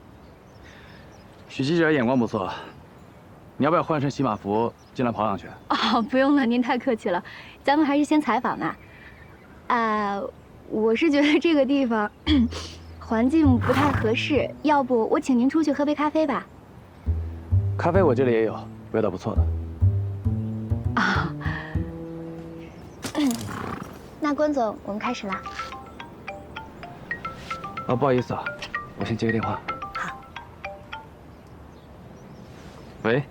许记者眼光不错，你要不要换身洗马服进来跑两圈？哦，不用了，您太客气了。咱们还是先采访吧。我是觉得这个地方环境不太合适，要不我请您出去喝杯咖啡吧？咖啡我这里也有，味道不错的。啊，那关总，我们开始啦。不好意思啊，我先接个电话。好。喂，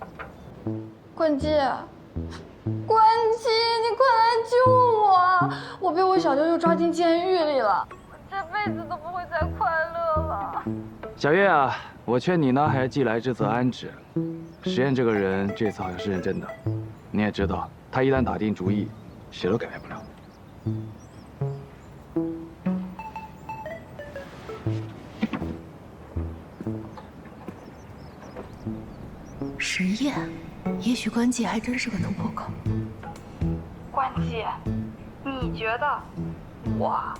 冠基，冠基，你快来救我！我被我小舅舅抓进监狱里了，我这辈子都不会再快乐了。小月啊，我劝你呢，还是既来之则安之。实验这个人这次好像是认真的，你也知道，他一旦打定主意，谁都改变不了。实验，也许关机还真是个突破口。冠基，你觉得我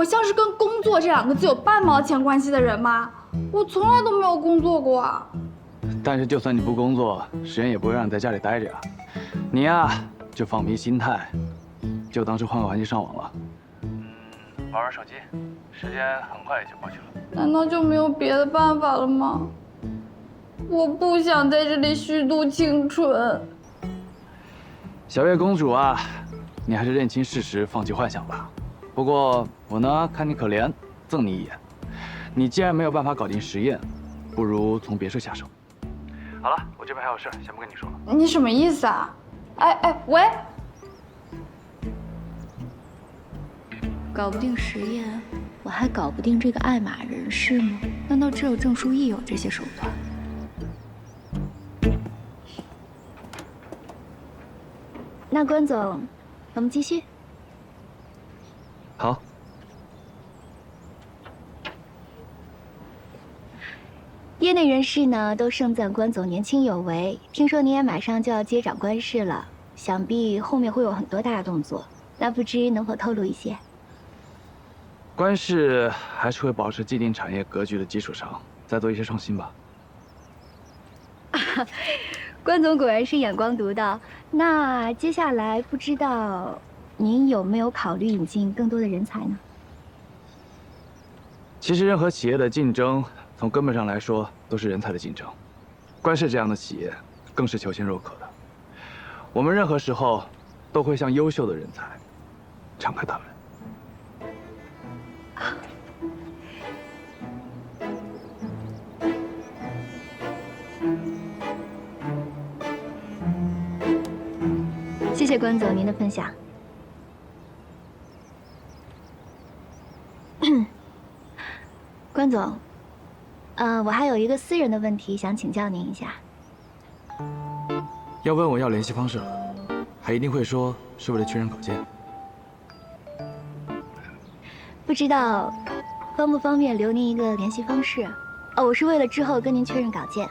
像是跟工作这两个字有半毛钱关系的人吗？我从来都没有工作过。但是就算你不工作，实验也不会让你在家里待着呀。你呀，就放平心态，就当是换个环境上网了。玩玩手机，时间很快也就过去了。难道就没有别的办法了吗？我不想在这里虚度青春。小月公主啊，你还是认清事实，放弃幻想吧。不过我呢，看你可怜，赠你一言。你既然没有办法搞定实验，不如从别处下手。好了，我这边还有事，先不跟你说了。你什么意思啊？喂！搞不定实验，我还搞不定这个爱马人士吗？难道只有郑书意有这些手段？那关总，我们继续。好。业内人士呢都盛赞关总年轻有为，听说你也马上就要接掌关事了，想必后面会有很多大动作，那不知能否透露一些？关事还是会保持既定产业格局的基础上，再做一些创新吧。关总果然是眼光独到。那接下来不知道您有没有考虑引进更多的人才呢？其实任何企业的竞争，从根本上来说都是人才的竞争。关氏这样的企业更是求贤若渴的。我们任何时候都会向优秀的人才敞开大门。谢谢关总您的分享。关总，我还有一个私人的问题想请教您一下。要问我要联系方式了，还一定会说是为了确认稿件。不知道方不方便留您一个联系方式？哦，我是为了之后跟您确认稿件。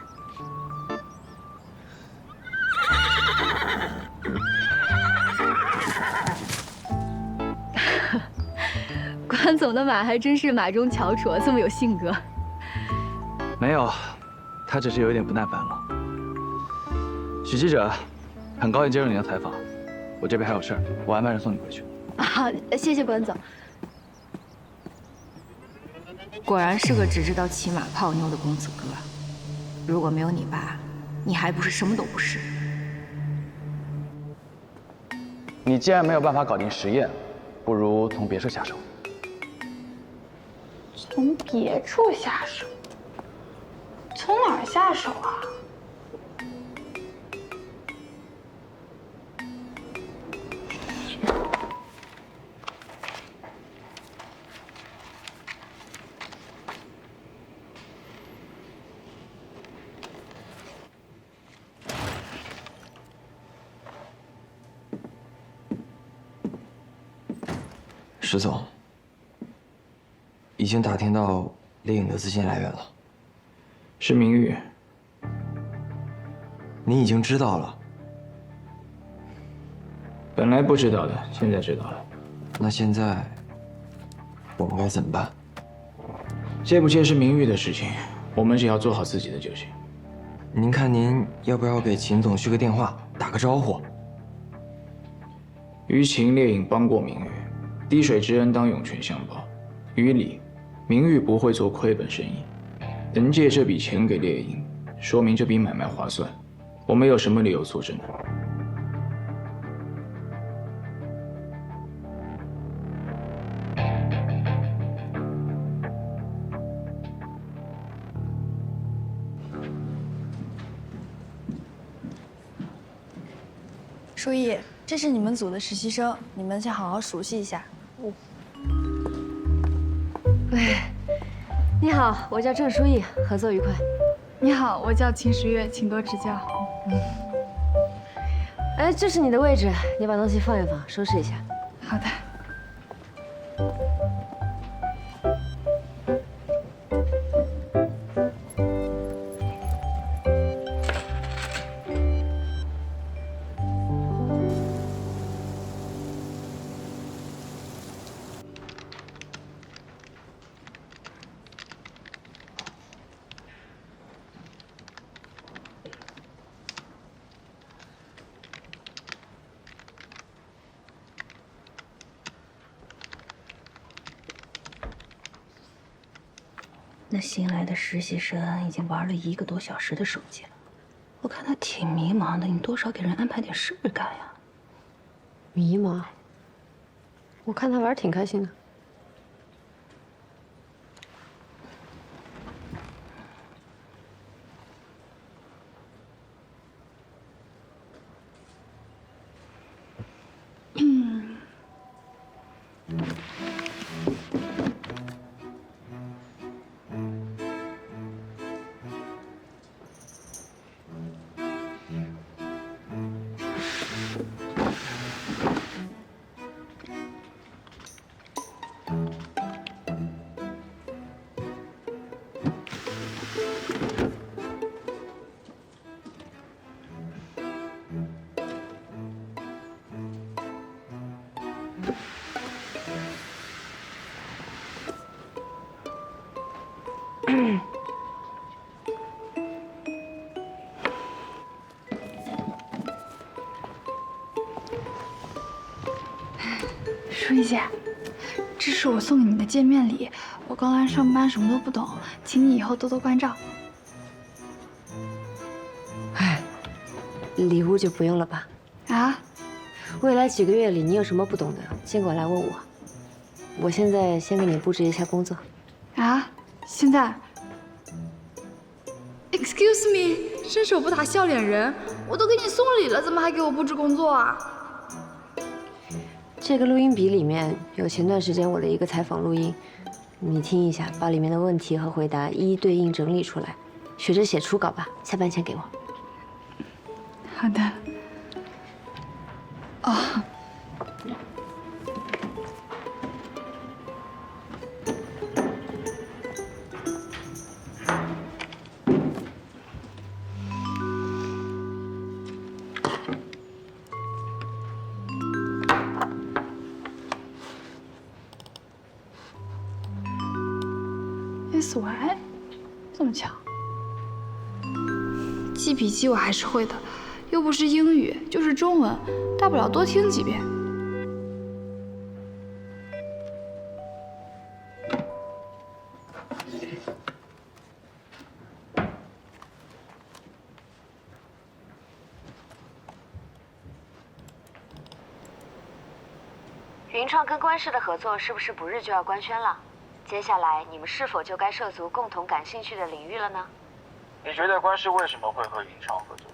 关总的马还真是马中翘楚，这么有性格。没有，他只是有一点不耐烦了。许记者，很高兴接受您的采访，我这边还有事儿，我安排人送你回去。好，谢谢关总。果然是个只知道骑马泡妞的公子哥。如果没有你爸，你还不是什么都不是。你既然没有办法搞定实验，不如从别处下手。从别处下手？从哪儿下手啊？石总，已经打听到猎影的资金来源了，是明玉。你已经知道了？本来不知道的，现在知道了。那现在我们该怎么办？接不接是明玉的事情，我们只要做好自己的就行。您看，您要不要给秦总续个电话，打个招呼？于情猎影帮过明玉，滴水之恩当涌泉相报，于理明玉不会做亏本生意，能借这笔钱给猎鹰，说明这笔买卖划算。我没有什么理由作证的。书毅，这是你们组的实习生，你们先好好熟悉一下。哎，你好，我叫郑书毅，合作愉快。你好，我叫秦时月，请多指教。哎，这是你的位置，你把东西放一放，收拾一下。好的。那新来的实习生已经玩了1个多小时的手机了，我看他挺迷茫的，你多少给人安排点事干呀。迷茫？我看他玩挺开心的。舒怡姐，这是我送给你的见面礼。我刚来上班，什么都不懂，请你以后多多关照。哎，礼物就不用了吧？啊？未来几个月里，你有什么不懂的，尽管来问我。我现在先给你布置一下工作。啊？现在 ？Excuse me， 伸手不打笑脸人，我都给你送礼了，怎么还给我布置工作啊？这个录音笔里面有前段时间我的一个采访录音，你听一下，把里面的问题和回答一一对应整理出来，学着写初稿吧。下班前给我。好的。哦。SY， 这么巧。记笔记我还是会的，又不是英语，就是中文，大不了多听几遍。云创跟观视的合作是不是不日就要官宣了？接下来你们是否就该涉足共同感兴趣的领域了呢？你觉得观视为什么会和云创合作？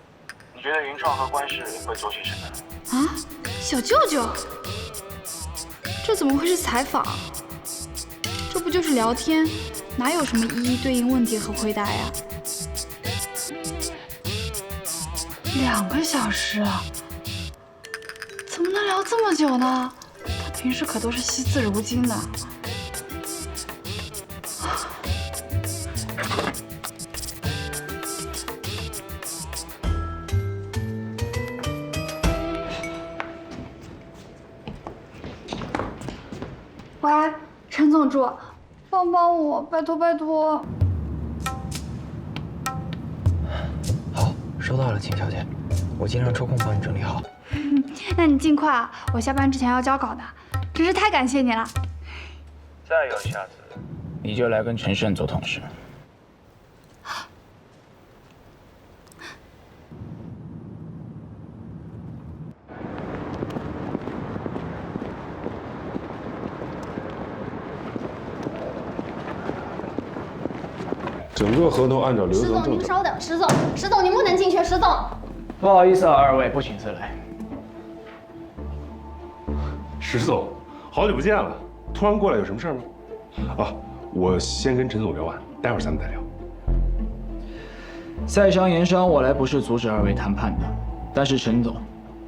你觉得云创和观视会做些什么？啊，小舅舅，这怎么会是采访？这不就是聊天，哪有什么一一对应问题和回答呀？2个小时，怎么能聊这么久呢？他平时可都是惜字如金的。喂，陈总助，帮帮我，拜托拜托。好，收到了，秦小姐，我尽量抽空帮你整理好。那你尽快啊，我下班之前要交稿的，真是太感谢你了。再有下次，你就来跟陈胜做同事。整个合同按照流程正常。您稍等，石总，您不能进去，石总。不好意思啊，二位不请自来。石总，好久不见了，突然过来有什么事吗？啊，我先跟陈总聊完，待会儿咱们再聊。在商言商，我来不是阻止二位谈判的，但是陈总，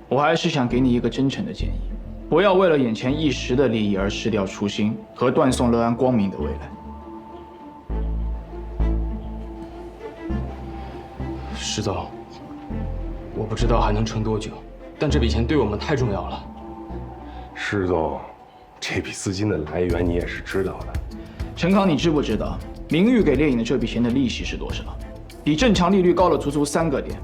我还是想给你一个真诚的建议，不要为了眼前一时的利益而失掉初心和断送乐安光明的未来。石总，我不知道还能撑多久，但这笔钱对我们太重要了。石总，这笔资金的来源你也是知道的。陈康，你知不知道明玉给猎影的这笔钱的利息是多少？比正常利率高了足足3个点。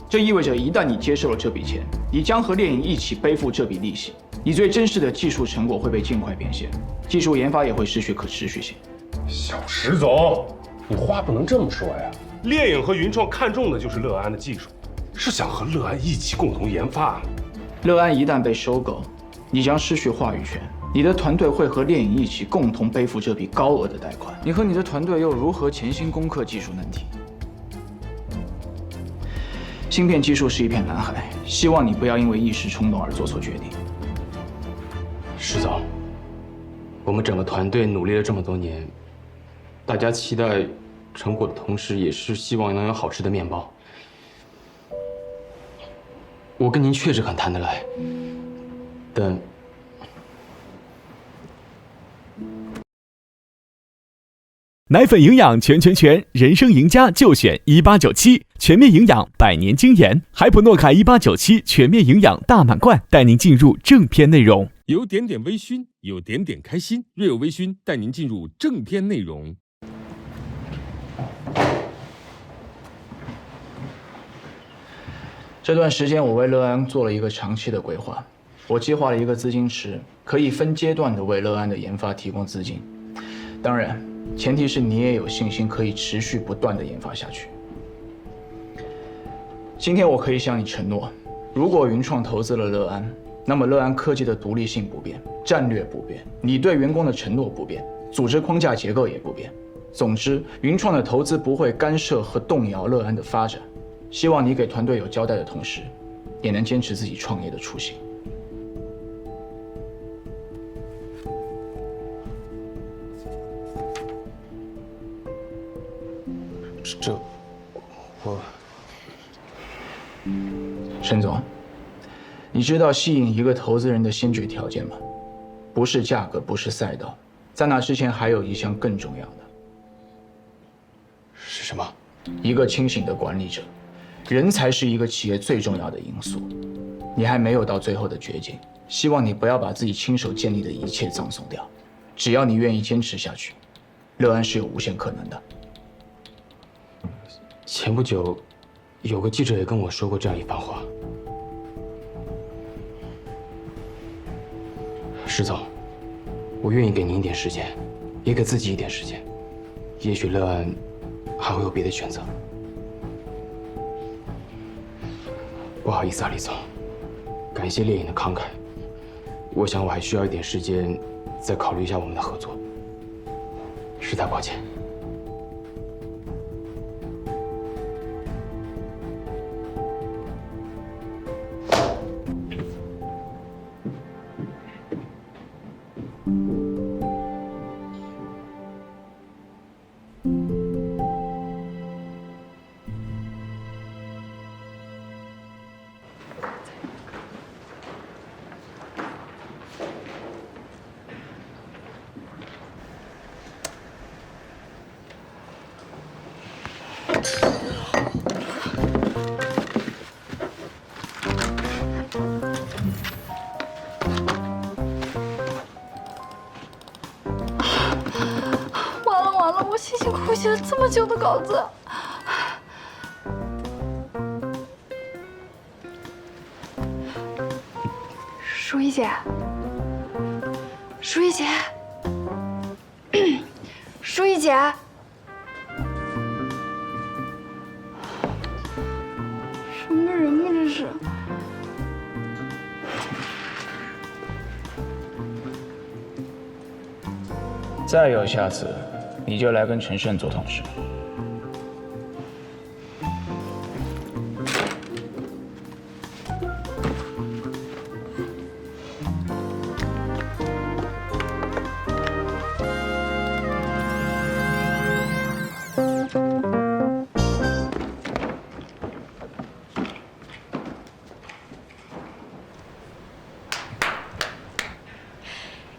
这意味着一旦你接受了这笔钱，你将和猎影一起背负这笔利息，你最真实的技术成果会被尽快变现，技术研发也会失去可持续性。小石总，你话不能这么说呀。猎影和云创看中的就是乐安的技术，是想和乐安一起共同研发。乐安一旦被收购，你将失去话语权，你的团队会和猎影一起共同背负这笔高额的贷款。你和你的团队又如何潜心攻克技术难题？芯片技术是一片蓝海，希望你不要因为一时冲动而做错决定。石总，我们整个团队努力了这么多年，大家期待成果的同时，也是希望能有好吃的面包。我跟您确实很谈得来，但奶粉营养全，人生赢家就选1897，全面营养100年精研，海普诺卡1897全面营养大满贯，带您进入正片内容。有点点微醺，有点点开心，瑞有微醺带您进入正片内容。这段时间，我为乐安做了一个长期的规划。我计划了一个资金池，可以分阶段的为乐安的研发提供资金。当然，前提是你也有信心可以持续不断的研发下去。今天我可以向你承诺，如果云创投资了乐安，那么乐安科技的独立性不变，战略不变，你对员工的承诺不变，组织框架结构也不变。总之，云创的投资不会干涉和动摇乐安的发展。希望你给团队有交代的同时，也能坚持自己创业的初心。我，沈总，你知道吸引一个投资人的先决条件吗？不是价格，不是赛道，在那之前还有一项更重要的。是什么？一个清醒的管理者。人才是一个企业最重要的因素，你还没有到最后的绝境，希望你不要把自己亲手建立的一切葬送掉。只要你愿意坚持下去，乐安是有无限可能的。前不久，有个记者也跟我说过这样一番话。石总，我愿意给您一点时间，也给自己一点时间，也许乐安还会有别的选择。不好意思啊，李总，感谢猎影的慷慨。我想我还需要一点时间，再考虑一下我们的合作。实在抱歉。完了，我辛辛苦苦写了这么久的稿子。舒怡姐，舒怡姐，舒怡姐，什么人啊这是？再有下次，你就来跟陈胜做同事。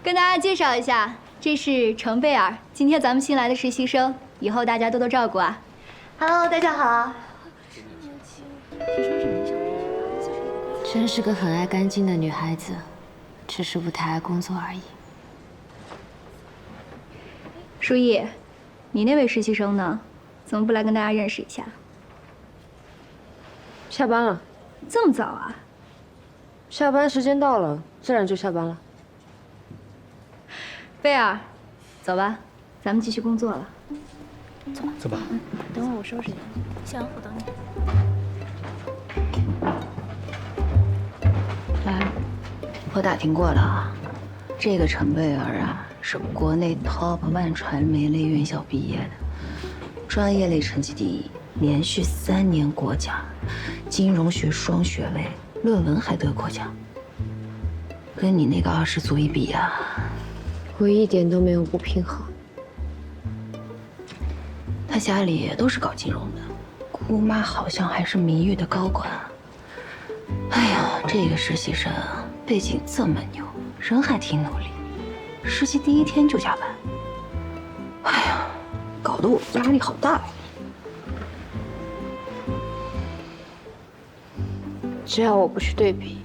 跟大家介绍一下，这是程贝尔，今天咱们新来的实习生，以后大家多多照顾啊。Hello， 大家好。真是个很爱干净的女孩子，只是不太爱工作而已。舒逸，你那位实习生呢？怎么不来跟大家认识一下？下班了。这么早啊？下班时间到了，自然就下班了。贝尔，走吧，咱们继续工作了。走吧。等会儿我收拾你。行，我等你。来，我打听过了啊，这个陈贝尔啊，是国内 Top 1传媒类院校毕业的，专业类成绩第一，连续3年国奖，金融学双学位，论文还得过奖。跟你那个20足一比啊，我一点都没有不平衡。他家里也都是搞金融的，姑妈好像还是名誉的高管。哎呀，这个实习生背景这么牛，人还挺努力，实习第1天就加班。哎呀，搞得我压力好大呀。只要我不去对比，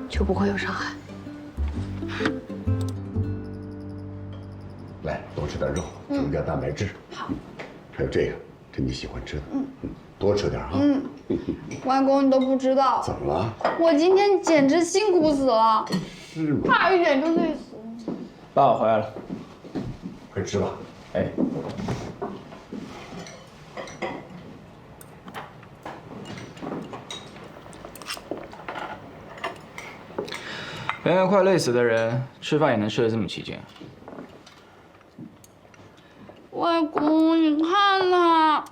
就不会有伤害。来，多吃点肉，增加蛋白质。好。还有这个，这你喜欢吃的。多吃点啊。外公，你都不知道。怎么了？我今天简直辛苦死了，是吗？差一点就累死了。爸，我回来了，快吃吧。哎。连个快累死的人，吃饭也能吃得这么起劲。外公，你看他，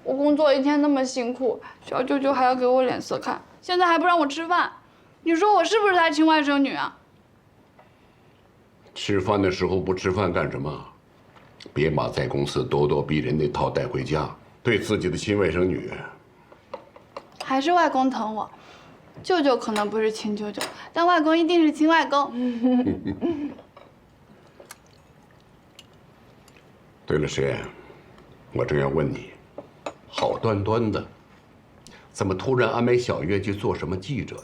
我工作1天那么辛苦，小舅舅还要给我脸色看，现在还不让我吃饭，你说我是不是他亲外甥女啊？吃饭的时候不吃饭干什么？别把在公司咄咄逼人那套带回家，对自己的亲外甥女。还是外公疼我，舅舅可能不是亲舅舅，但外公一定是亲外公。对了，石岩，我正要问你，好端端的，怎么突然安排小月去做什么记者呀？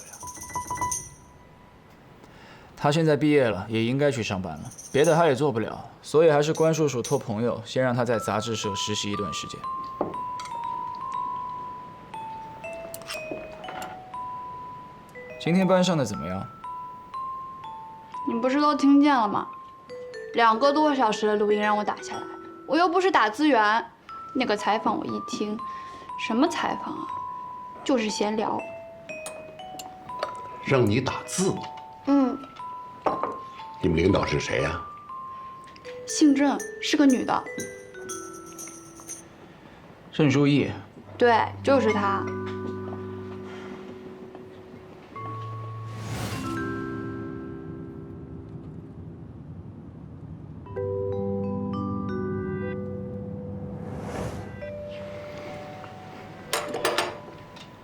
他现在毕业了，也应该去上班了，别的他也做不了，所以还是关叔叔托朋友，先让他在杂志社实习一段时间。今天班上的怎么样？你不是都听见了吗？2个多小时的录音让我打下来，我又不是打字员。那个采访我一听，什么采访啊，就是闲聊。让你打字？你们领导是谁呀？姓郑，是个女的。郑书意。对，就是她。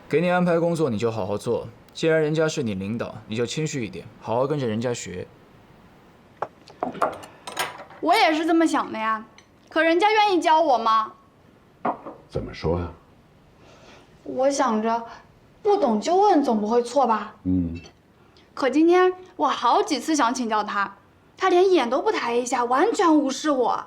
给你安排工作，你就好好做。既然人家是你领导，你就谦虚一点，好好跟着人家学。我也是这么想的呀，可人家愿意教我吗？怎么说呀？我想着，不懂就问，总不会错吧？可今天我好几次想请教他，他连眼都不抬一下，完全无视我。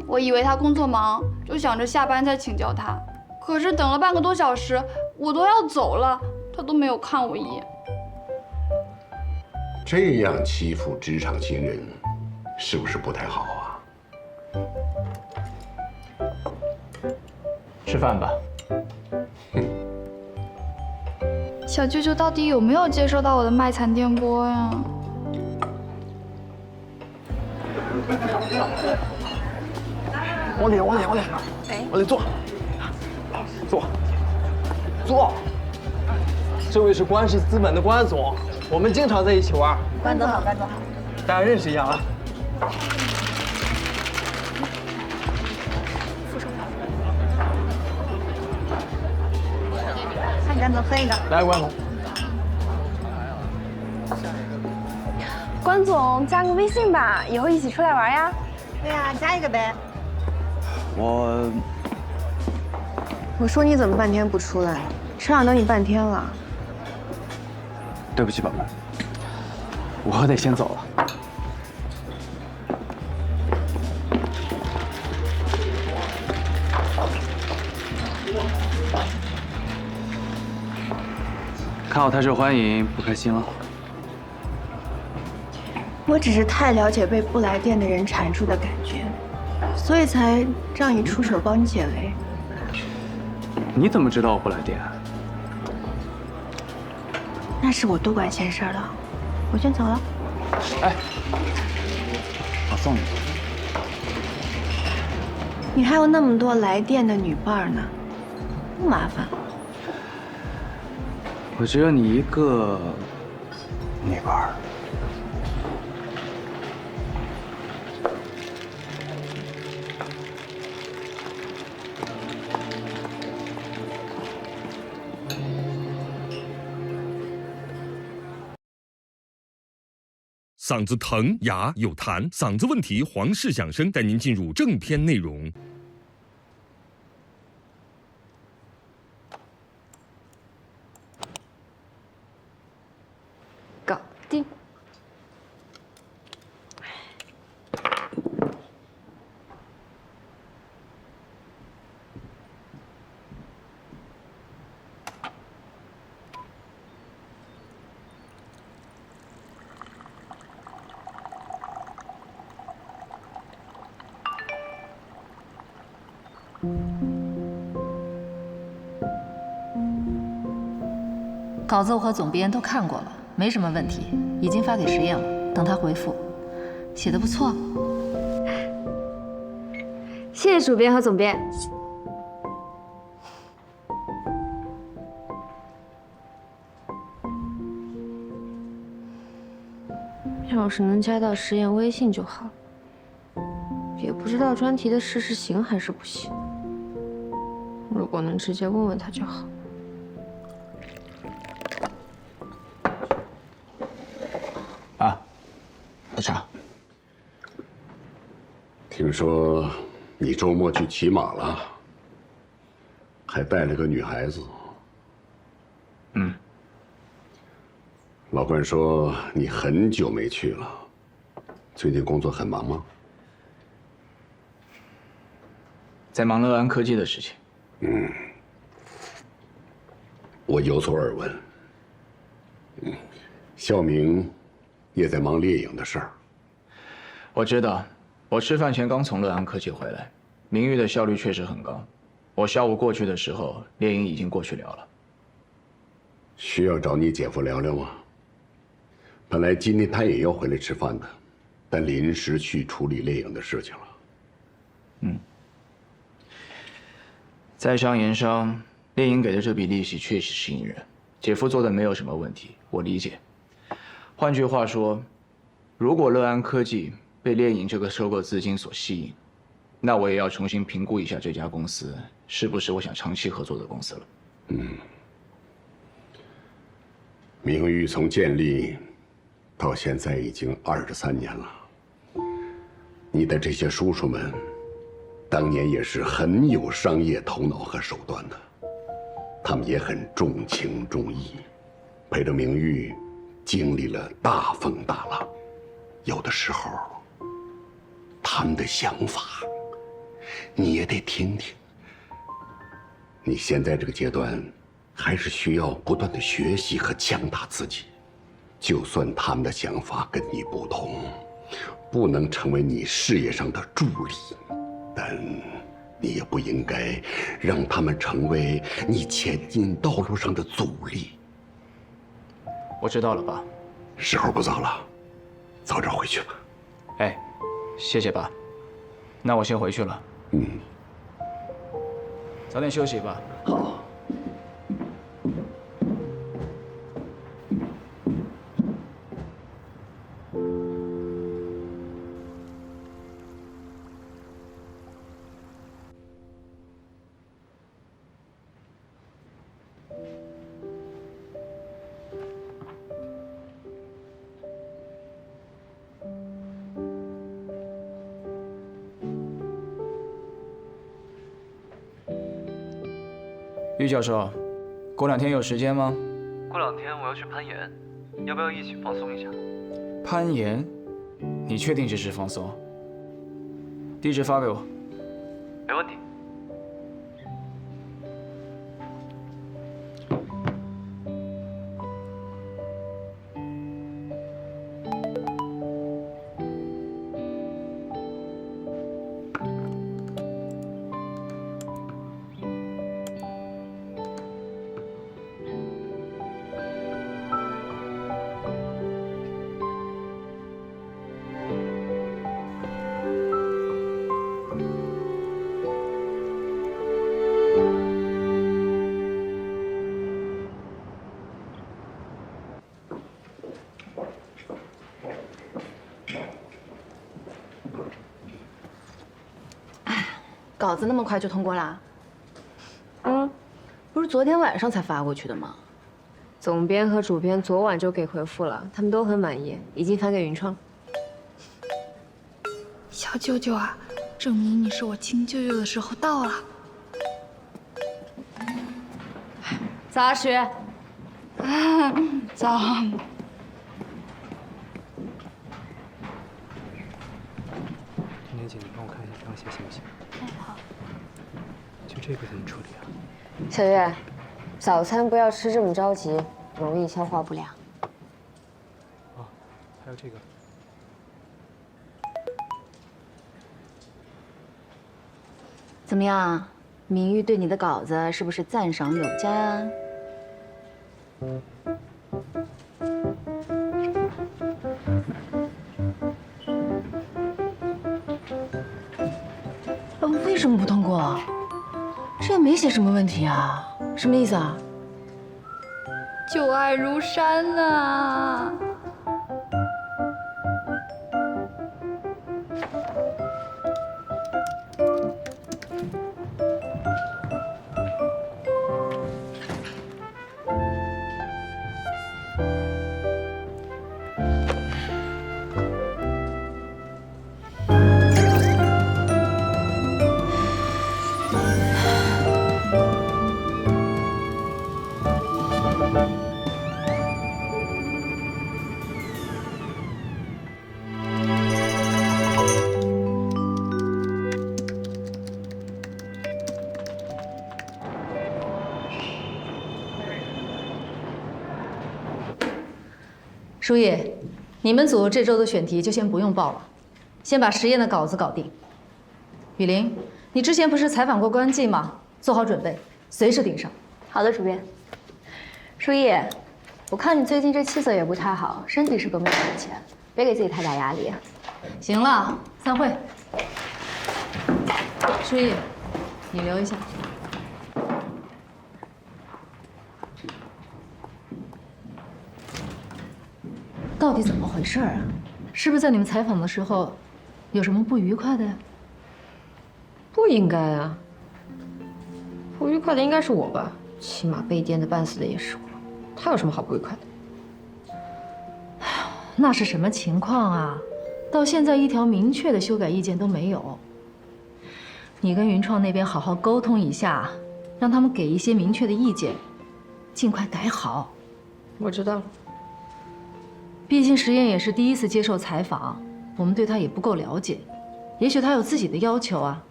我以为他工作忙，就想着下班再请教他。可是等了半个多小时，我都要走了，他都没有看我一眼。这样欺负职场新人，是不是不太好啊？吃饭吧。小舅舅到底有没有接收到我的卖惨电波呀？往里，坐。这位是关氏资本的关总，我们经常在一起玩。关总好，关总好。大家认识一下啊。看关总分一个。来，关总。关总，加个微信吧，以后一起出来玩呀。对呀，加一个呗。我说你怎么半天不出来？车上等你半天了。对不起，宝贝，我得先走了。看我太受欢迎，不开心了？我只是太了解被不来电的人缠住的感觉，所以才让你出手帮你解围。你怎么知道我不来电？那是我多管闲事了，我先走了。哎，我送你。你还有那么多来电的女伴呢，不麻烦。我只有你一个女伴。嗓子疼、哑、有痰，嗓子问题，皇氏响声带您进入正片内容。搞定。稿子我和总编都看过了，没什么问题，已经发给实验了，等他回复。写得不错。谢谢主编和总编。要是能加到实验微信就好，也不知道专题的事实行还是不行。如果能直接问问他就好。啊，喝茶。听说你周末去骑马了，还带了个女孩子。嗯。老关说你很久没去了，最近工作很忙吗？在忙乐安科技的事情。嗯，我有所耳闻。孝明也在忙猎影的事儿。我知道，我吃饭前刚从乐安科技回来，明玉的效率确实很高。我下午过去的时候，猎影已经过去聊了。需要找你姐夫聊聊吗？本来今天他也要回来吃饭的，但临时去处理猎影的事情了。嗯。在商言商，猎影给的这笔利息确实吸引人，姐夫做的没有什么问题，我理解。换句话说，如果乐安科技被猎影这个收购资金所吸引，那我也要重新评估一下这家公司是不是我想长期合作的公司了。嗯。明玉从建立到现在已经23年了，你的这些叔叔们当年也是很有商业头脑和手段的，他们也很重情重义，陪着明玉经历了大风大浪。有的时候，他们的想法你也得听听。你现在这个阶段，还是需要不断的学习和强大自己。就算他们的想法跟你不同，不能成为你事业上的助力，但你也不应该让他们成为你前进道路上的阻力。我知道了，爸。时候不早了，早点回去吧。哎，谢谢爸。那我先回去了。早点休息吧。好。郁教授，过2天有时间吗？过2天我要去攀岩，要不要一起放松一下？攀岩？你确定这是放松？地址发给我。没问题。稿子那么快就通过啦？不是昨天晚上才发过去的吗？总编和主编昨晚就给回复了，他们都很满意，已经发给云创。小舅舅啊，证明你是我亲舅舅的时候到了。早啊，徐。早。婷婷姐，你帮我看一下这双鞋行不行？哎，好。就这个怎么处理啊？小月，早餐不要吃这么着急，容易消化不良。哦，还有这个。怎么样，明玉对你的稿子是不是赞赏有加啊？为什么不通过？这也没写什么问题啊，什么意思啊？旧爱如山啊！舒毅，你们组这周的选题就先不用报了，先把实验的稿子搞定。雨林，你之前不是采访过关季吗？做好准备，随时顶上。好的，主编。舒毅，我看你最近这气色也不太好，身体是革命本钱，别给自己太大压力。行了，散会。舒毅，你留一下。到底怎么回事啊？是不是在你们采访的时候有什么不愉快的呀？不应该啊，不愉快的应该是我吧？起码被颠得半死的也是我，他有什么好不愉快的？那是什么情况啊？到现在一条明确的修改意见都没有。你跟云创那边好好沟通一下，让他们给一些明确的意见，尽快改好。我知道了。毕竟实验也是第一次接受采访，我们对他也不够了解，也许他有自己的要求啊。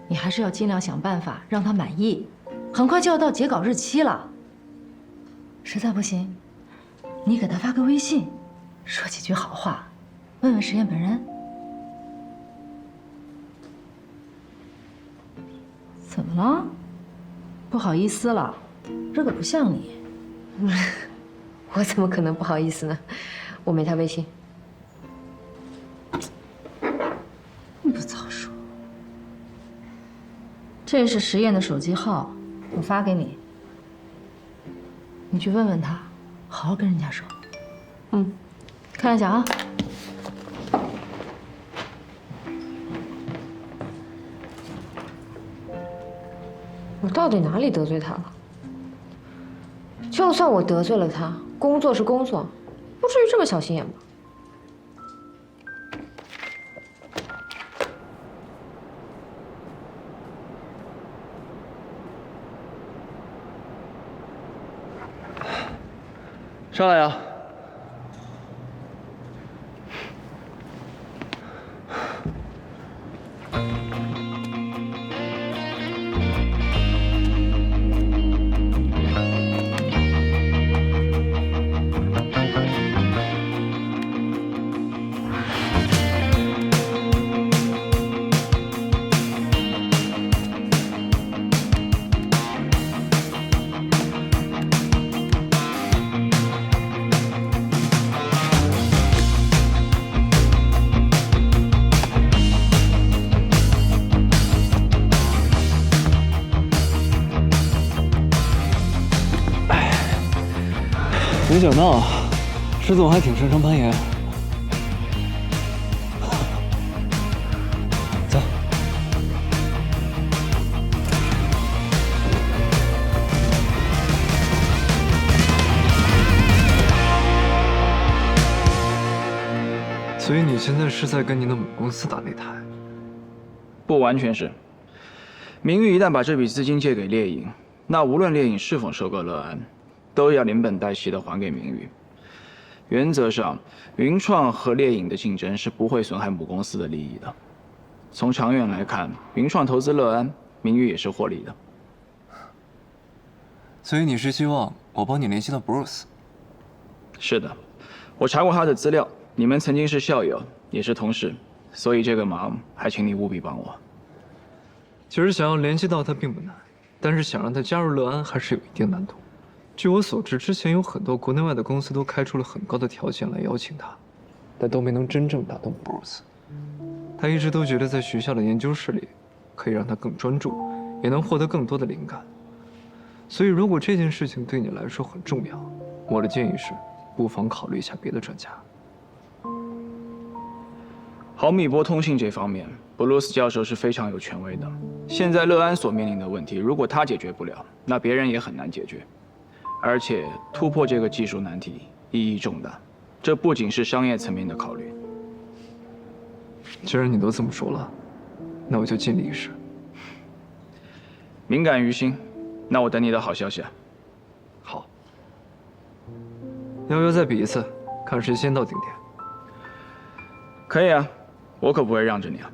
你还是要尽量想办法让他满意。很快就要到截稿日期了，实在不行，你给他发个微信，说几句好话，问问实验本人。怎么了？不好意思了？这可不像你。我怎么可能不好意思呢？我没他微信。你不早说。这是实验的手机号，我发给你。你去问问他，好好跟人家说。嗯，看一下啊。我到底哪里得罪他了？就算我得罪了他，工作是工作，不至于这么小心眼吧？上来呀！没想到，石总还挺擅长攀岩。走。所以你现在是在跟你的母公司打擂台？不完全是。明玉一旦把这笔资金借给猎影，那无论猎影是否收购乐安，都要连本带息的还给明玉。原则上，云创和猎影的竞争是不会损害母公司的利益的。从长远来看，云创投资乐安，明玉也是获利的。所以你是希望我帮你联系到 Bruce？ 是的，我查过他的资料，你们曾经是校友，也是同事，所以这个忙还请你务必帮我。其实想要联系到他并不难，但是想让他加入乐安还是有一定难度。据我所知，之前有很多国内外的公司都开出了很高的条件来邀请他，但都没能真正打动 Bruce。他一直都觉得在学校的研究室里，可以让他更专注，也能获得更多的灵感。所以，如果这件事情对你来说很重要，我的建议是，不妨考虑一下别的专家。毫米波通信这方面，布鲁斯教授是非常有权威的。现在乐安所面临的问题，如果他解决不了，那别人也很难解决。而且突破这个技术难题意义重大，这不仅是商业层面的考虑。既然你都这么说了，那我就尽力一试。敏感于心，那我等你的好消息啊。好。要不要再比一次，看谁先到顶点？可以啊，我可不会让着你啊。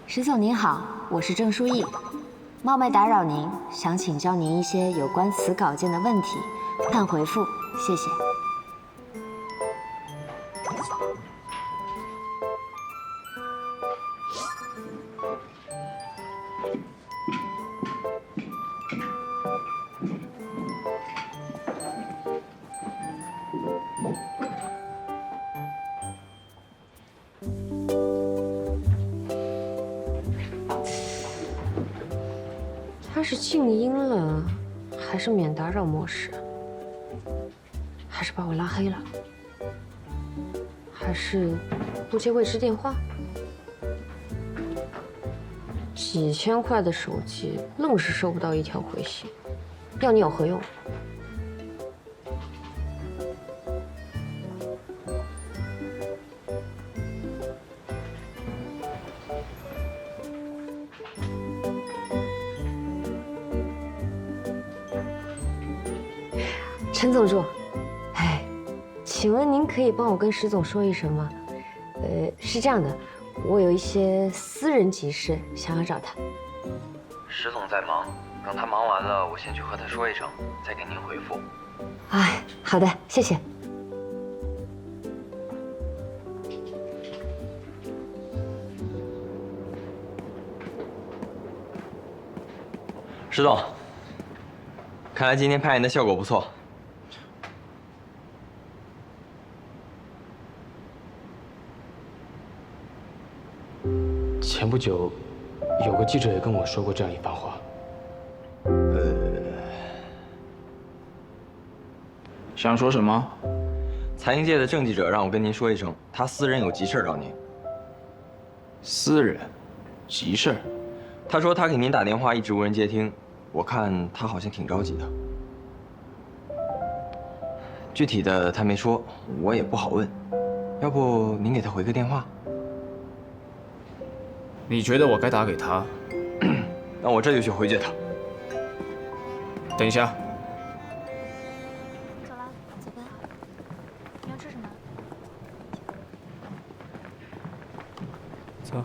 石总您好，我是郑书意，冒昧打扰您，想请教您一些有关此稿件的问题，盼回复，谢谢。他是静音了，还是免打扰模式？还是把我拉黑了？还是不接未知电话？几千块的手机，愣是收不到一条回信，要你有何用？陈总助，哎，请问您可以帮我跟石总说一声吗？是这样的，我有一些私人急事想要找他。石总在忙，等他忙完了，我先去和他说一声，再给您回复。哎，好的，谢谢。石总，看来今天拍你的效果不错。前不久，有个记者也跟我说过这样一番话。想说什么？财经界的郑记者让我跟您说一声，他私人有急事找您。私人？急事？他说他给您打电话一直无人接听，我看他好像挺着急的。具体的他没说，我也不好问。要不您给他回个电话？你觉得我该打给他？那我这就去回绝他。等一下。走了，走吧。你要吃什么？走。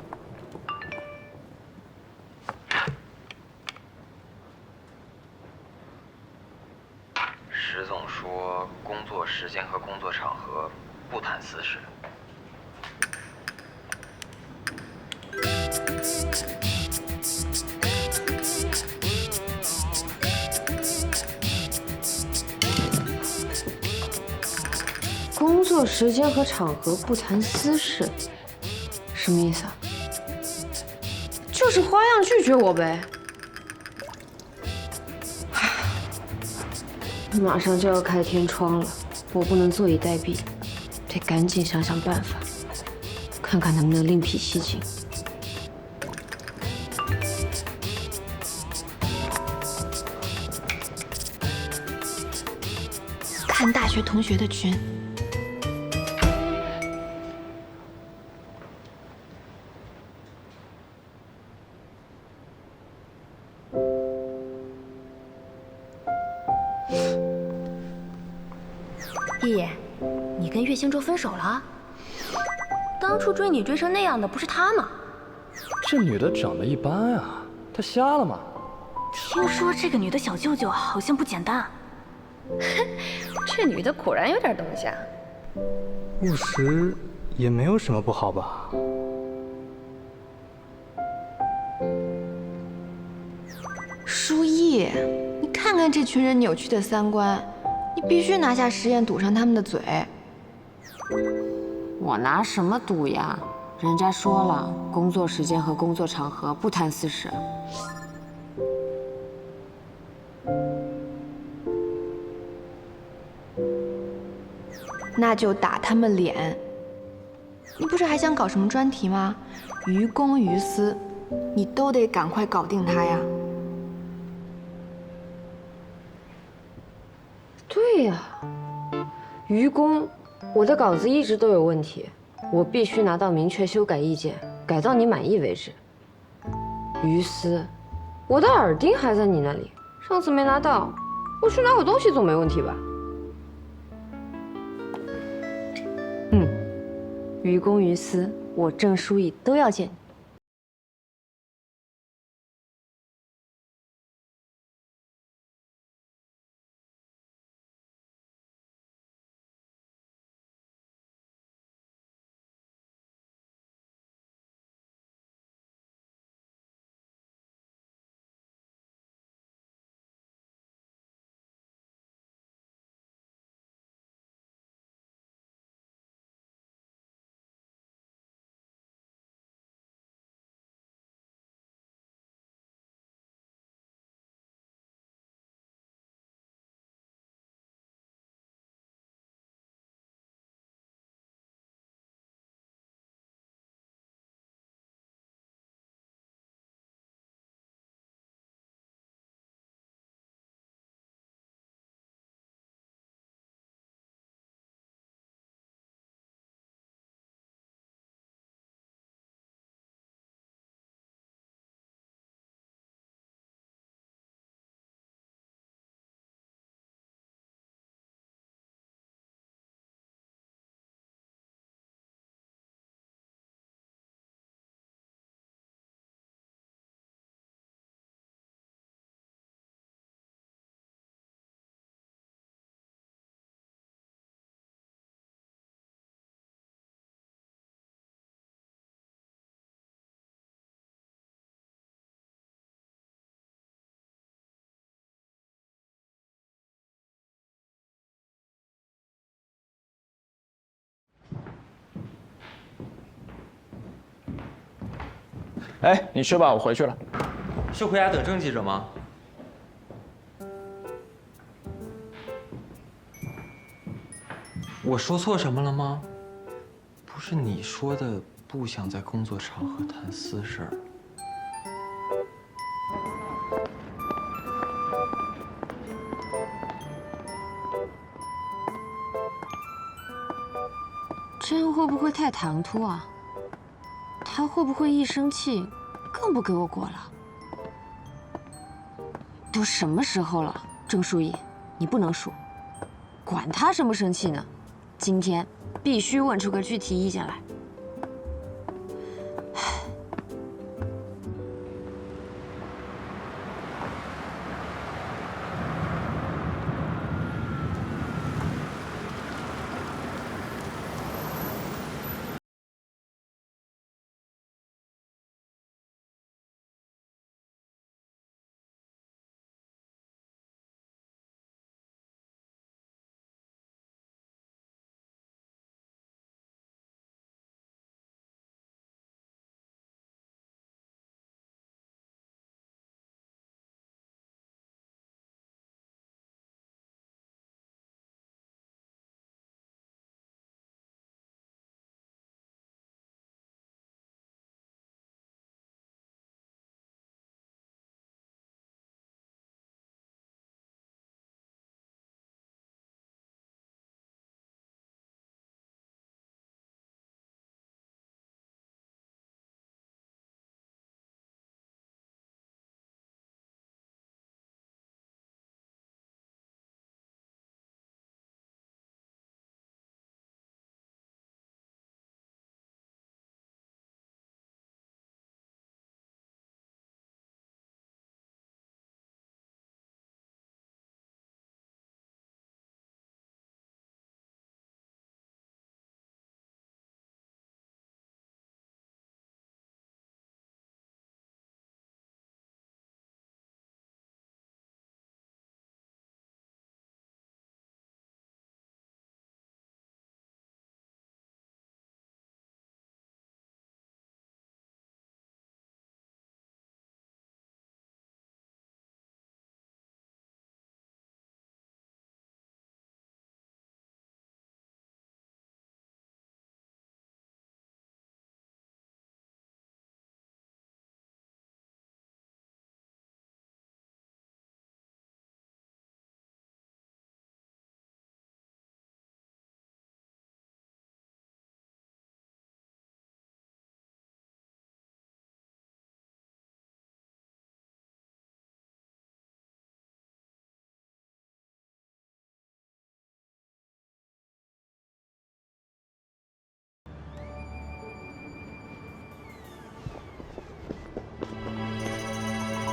石总说，工作时间和工作场合不谈私事。工作时间和场合不谈私事，什么意思啊？就是花样拒绝我呗。马上就要开天窗了，我不能坐以待毙，得赶紧想想办法，看看能不能另辟蹊径。看大学同学的群。易，你跟岳星洲分手了？当初追你追成那样的不是他吗？这女的长得一般啊，她瞎了吗？听说这个女的小舅舅好像不简单。这女的果然有点东西啊。务实也没有什么不好吧？舒逸，你看看这群人扭曲的三观，你必须拿下实验堵上他们的嘴。我拿什么赌呀？人家说了，工作时间和工作场合不谈私事。那就打他们脸。你不是还想搞什么专题吗？于公于私，你都得赶快搞定他呀。对呀，于公，我的稿子一直都有问题，我必须拿到明确修改意见，改到你满意为止。于私，我的耳钉还在你那里，上次没拿到，我去拿会东西总没问题吧？于公于私，我郑书意都要见你。哎，你吃吧，我回去了。是回家等郑记者吗？我说错什么了吗？不是你说的不想在工作场合谈私事儿。这样会不会太唐突啊？他会不会一生气，更不给我果了？都什么时候了，郑书意，你不能输。管他生不生气呢，今天必须问出个具体意见来。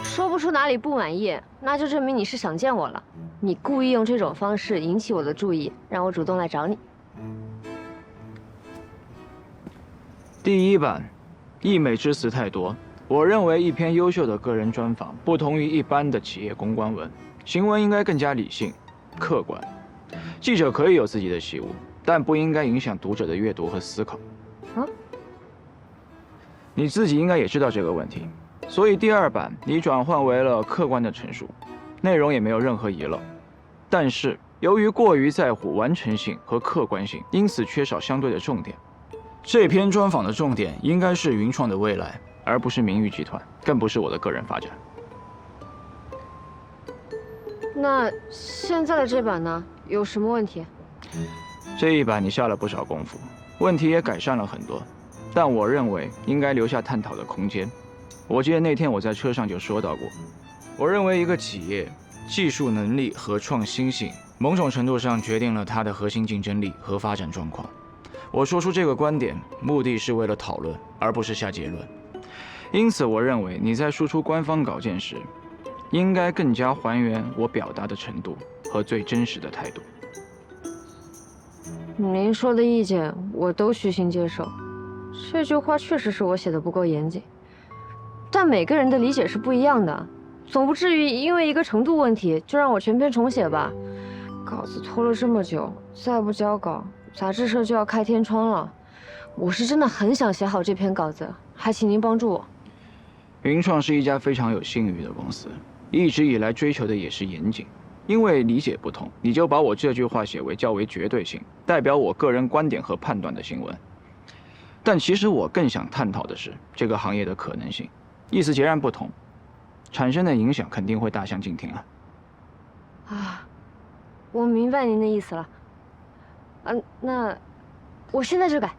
说不出哪里不满意，那就证明你是想见我了。你故意用这种方式引起我的注意，让我主动来找你。第一版，溢美之词太多。我认为一篇优秀的个人专访不同于一般的企业公关文，行文应该更加理性、客观。记者可以有自己的习误，但不应该影响读者的阅读和思考。啊？你自己应该也知道这个问题。所以第二版你转换为了客观的陈述，内容也没有任何遗漏，但是由于过于在乎完成性和客观性，因此缺少相对的重点。这篇专访的重点应该是云创的未来，而不是明玉集团，更不是我的个人发展。那现在的这版呢，有什么问题？这一版你下了不少功夫，问题也改善了很多，但我认为应该留下探讨的空间。我记得那天我在车上就说到过，我认为一个企业技术能力和创新性，某种程度上决定了它的核心竞争力和发展状况。我说出这个观点，目的是为了讨论，而不是下结论。因此，我认为你在输出官方稿件时，应该更加还原我表达的程度和最真实的态度。您说的意见我都虚心接受，这句话确实是我写的不够严谨。但每个人的理解是不一样的，总不至于因为一个程度问题就让我全篇重写吧？稿子拖了这么久，再不交稿，杂志社就要开天窗了。我是真的很想写好这篇稿子，还请您帮助我。云创是一家非常有信誉的公司，一直以来追求的也是严谨。因为理解不同，你就把我这句话写为较为绝对性，代表我个人观点和判断的新闻。但其实我更想探讨的是这个行业的可能性，意思截然不同，产生的影响肯定会大相径庭啊。啊，我明白您的意思了。那我现在就改。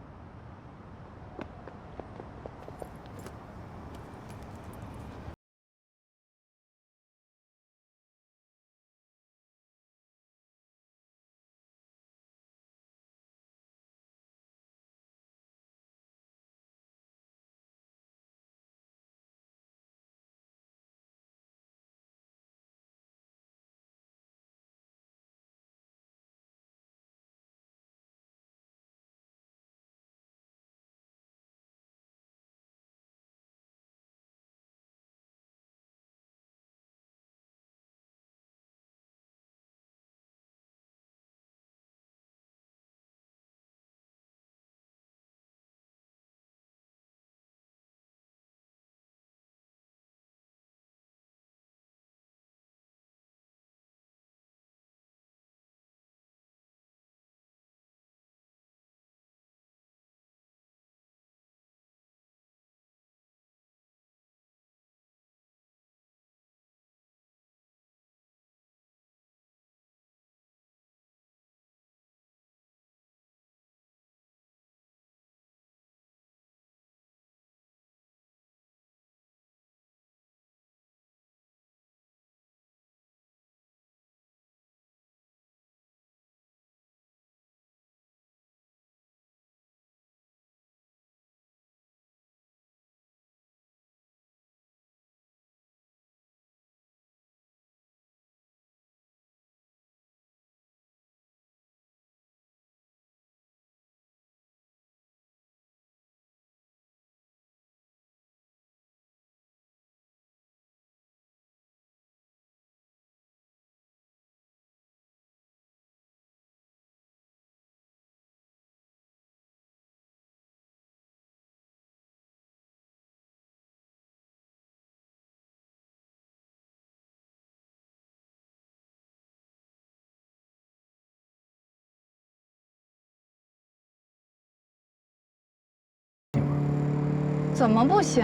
怎么不行？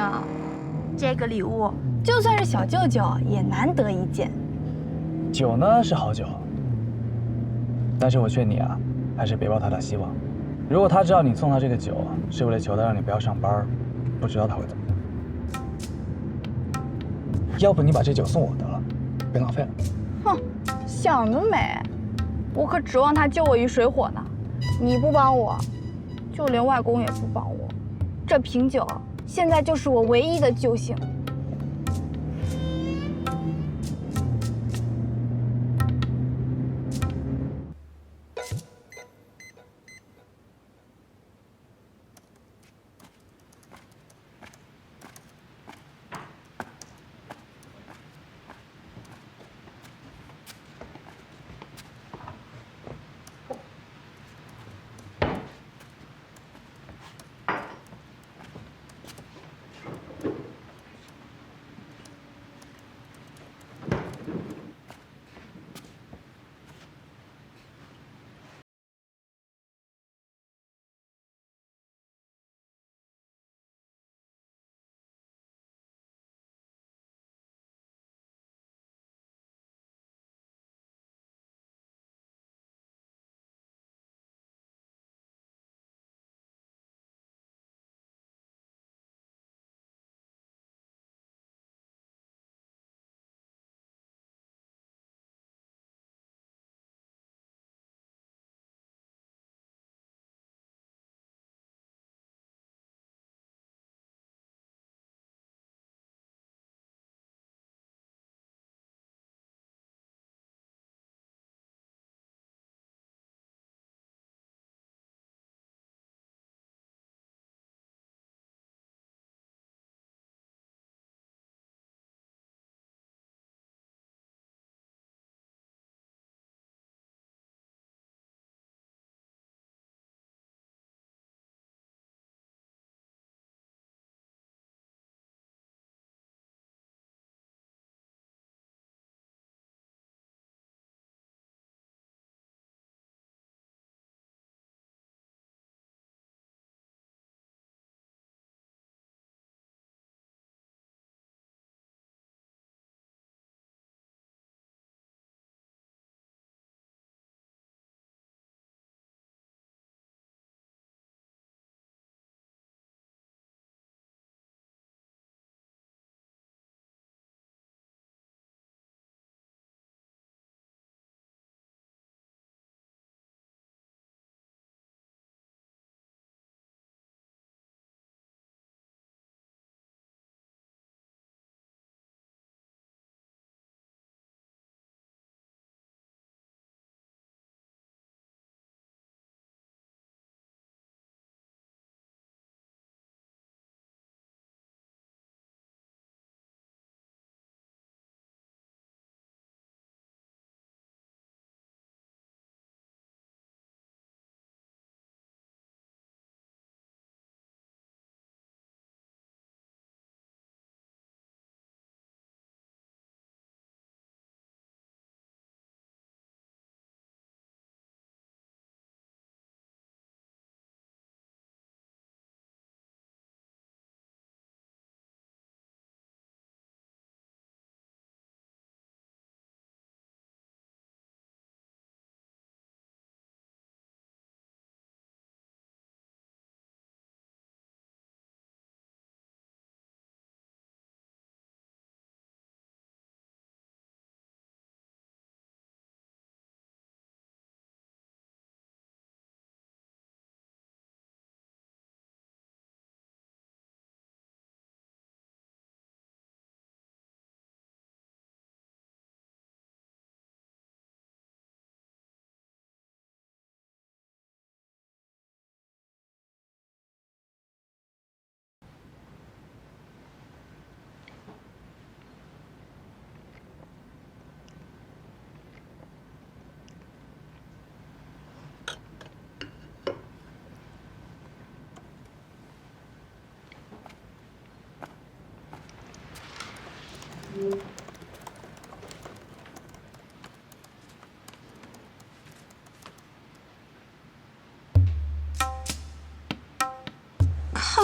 这个礼物就算是小舅舅也难得一见。酒呢是好酒，但是我劝你啊，还是别抱太大希望。如果他知道你送他这个酒是为了求他让你不要上班，不知道他会怎么样。要不你把这酒送我得了，别浪费了。哼，想得美！我可指望他救我于水火呢。你不帮我，就连外公也不帮我。这瓶酒现在就是我唯一的救星。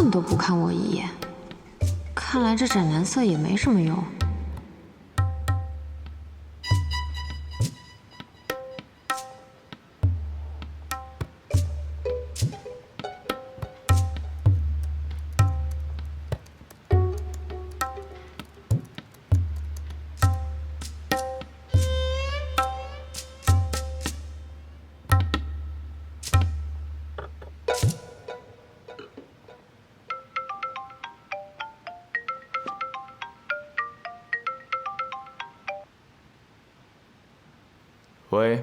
看都不看我一眼，看来这斩男色也没什么用。喂，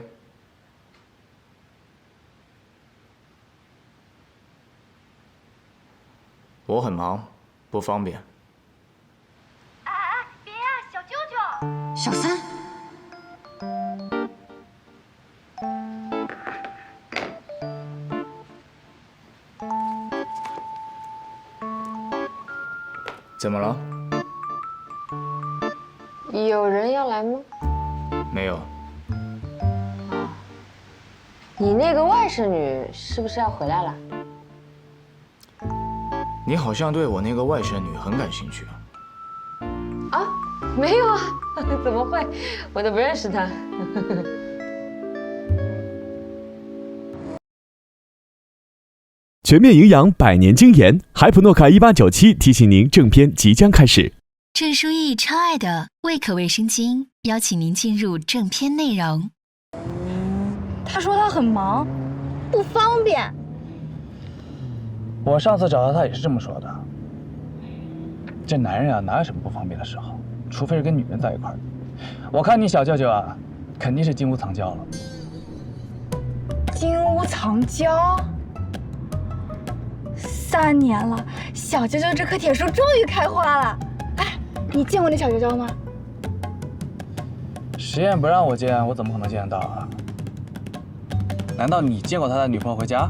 我很忙，不方便。别呀，小舅舅。小三，怎么了？有人要来吗？没有。你那个外甥女是不是要回来了？你好像对我那个外甥女很感兴趣啊。啊，没有啊，怎么会？我都不认识她。全面营养百年精研，海普诺卡1897提醒您，正片即将开始。郑书意超爱的胃口卫生巾，邀请您进入正片内容。他说他很忙，不方便。我上次找他也是这么说的。这男人啊，哪有什么不方便的时候？除非是跟女人在一块儿。我看你小舅舅啊，肯定是金屋藏娇了。金屋藏娇？3年了，小娇娇这棵铁树终于开花了。哎，你见过那小娇娇吗？实验不让我见，我怎么可能见得到啊？难道你见过他的女朋友回家？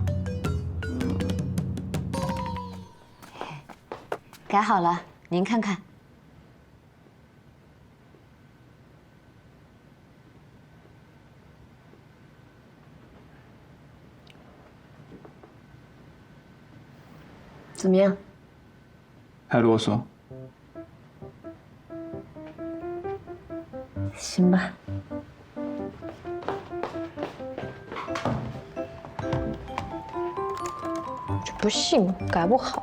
改好了，您看看。怎么样？还啰嗦。行吧。就不信改不好。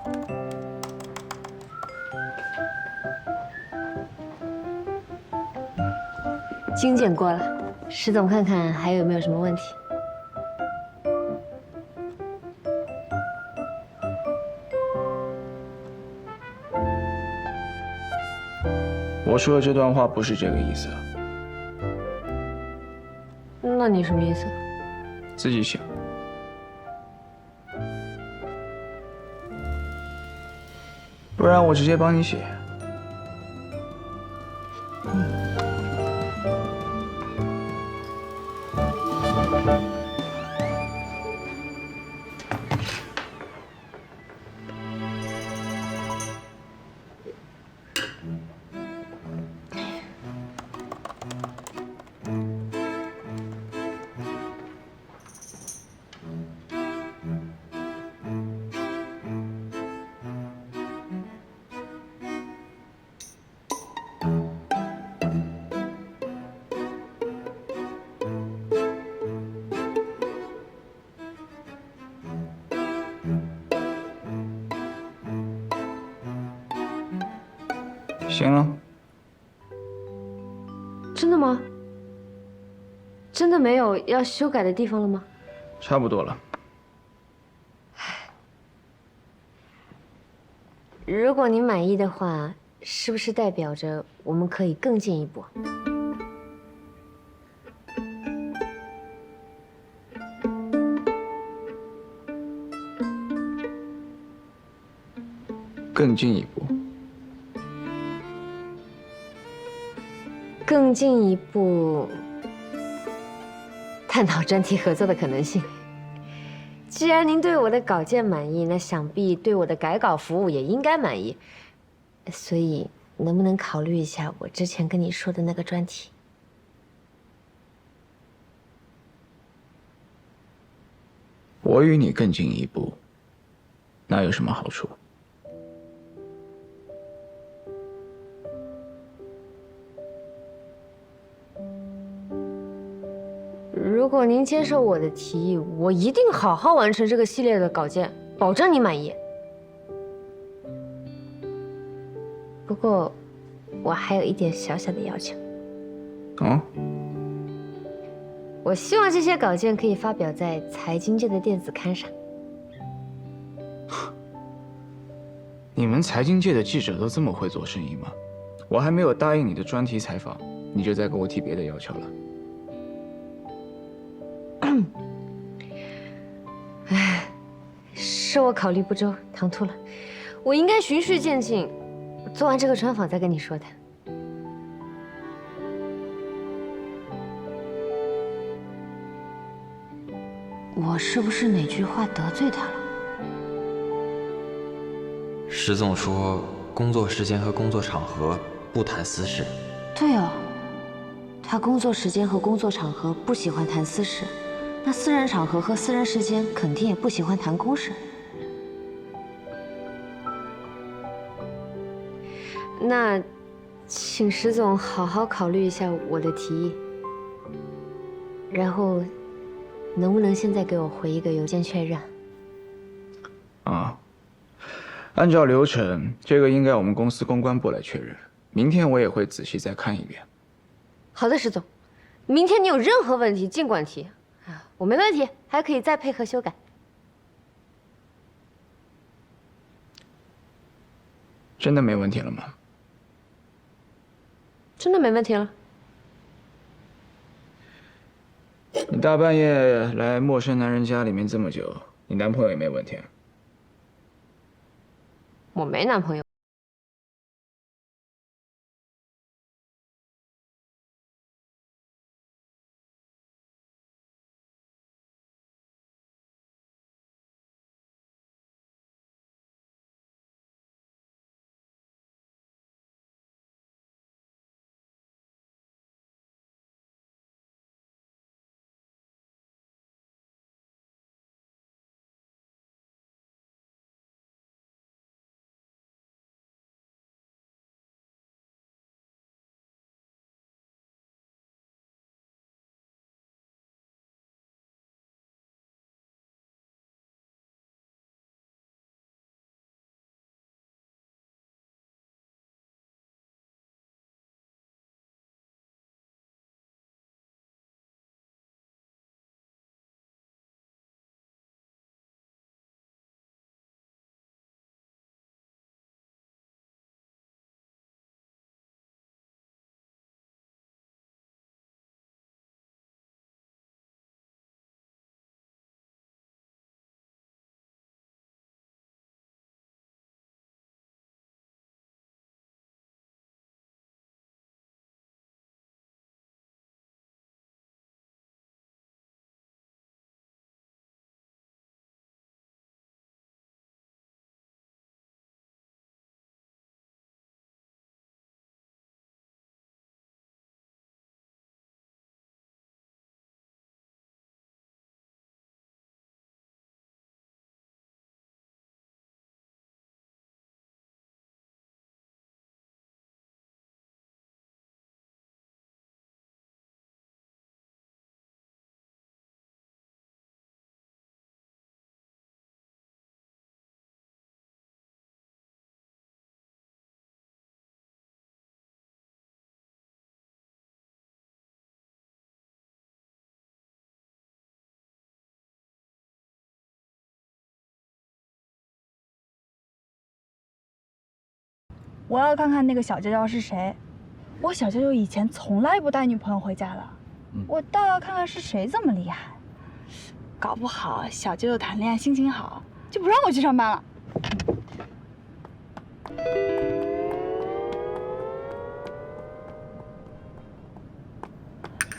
精简过了，石总看看还有没有什么问题。我说的这段话不是这个意思啊。那你什么意思？自己想。不然我直接帮你写。行了。真的吗？真的没有要修改的地方了吗？差不多了。如果您满意的话，是不是代表着我们可以更进一步？更进一步。更进一步探讨专题合作的可能性。既然您对我的稿件满意，那想必对我的改稿服务也应该满意。所以，能不能考虑一下我之前跟你说的那个专题？我与你更进一步，那有什么好处？如果您接受我的提议，我一定好好完成这个系列的稿件，保证你满意。不过，我还有一点小小的要求。哦？我希望这些稿件可以发表在财经界的电子刊上。你们财经界的记者都这么会做生意吗？我还没有答应你的专题采访，你就在给我提别的要求了。唉，是我考虑不周，唐突了。我应该循序渐进，做完这个专访再跟你说的。我是不是哪句话得罪他了？石总说，工作时间和工作场合不谈私事。对哦，他工作时间和工作场合不喜欢谈私事，那私人场合和私人时间肯定也不喜欢谈公事。那，请石总好好考虑一下我的提议，然后，能不能现在给我回一个邮件确认？啊，按照流程，这个应该我们公司公关部来确认。明天我也会仔细再看一遍。好的，石总，明天你有任何问题尽管提，啊，我没问题，还可以再配合修改。真的没问题了吗？真的没问题了。你大半夜来陌生男人家里面这么久，你男朋友也没问题啊？我没男朋友。我要看看那个小娇娇是谁。我小舅舅以前从来不带女朋友回家的，我倒要看看是谁这么厉害。搞不好小舅舅谈恋爱心情好，就不让我去上班了。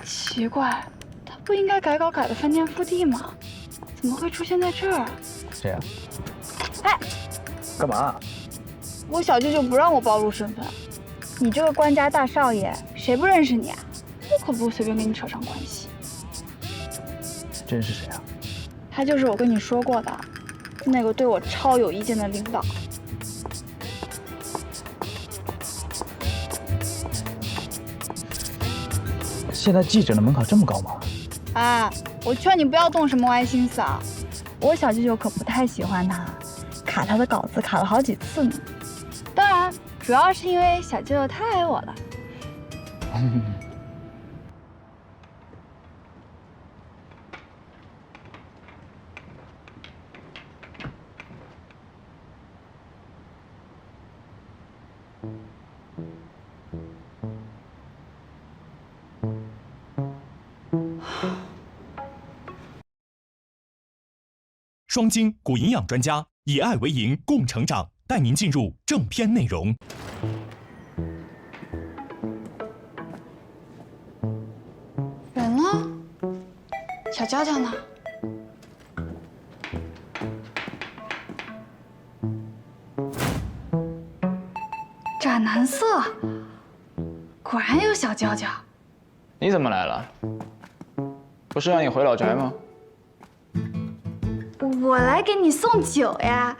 奇怪，他不应该改稿改的翻天覆地吗？怎么会出现在这儿？谁呀？哎，干嘛？我小舅舅不让我暴露身份。你这个官家大少爷，谁不认识你啊？我可不随便跟你扯上关系。这人是谁啊？他就是我跟你说过的，那个对我超有意见的领导。现在记者的门槛这么高吗？啊，我劝你不要动什么歪心思啊！我小舅舅可不太喜欢他，卡他的稿子卡了好几次呢。当然，主要是因为小舅舅太爱我了。双晶谷营养专家，以爱为营，共成长，带您进入正片内容。人呢？小娇娇呢？斩男色，果然有小娇娇。你怎么来了？不是让你回老宅吗？我来给你送酒呀。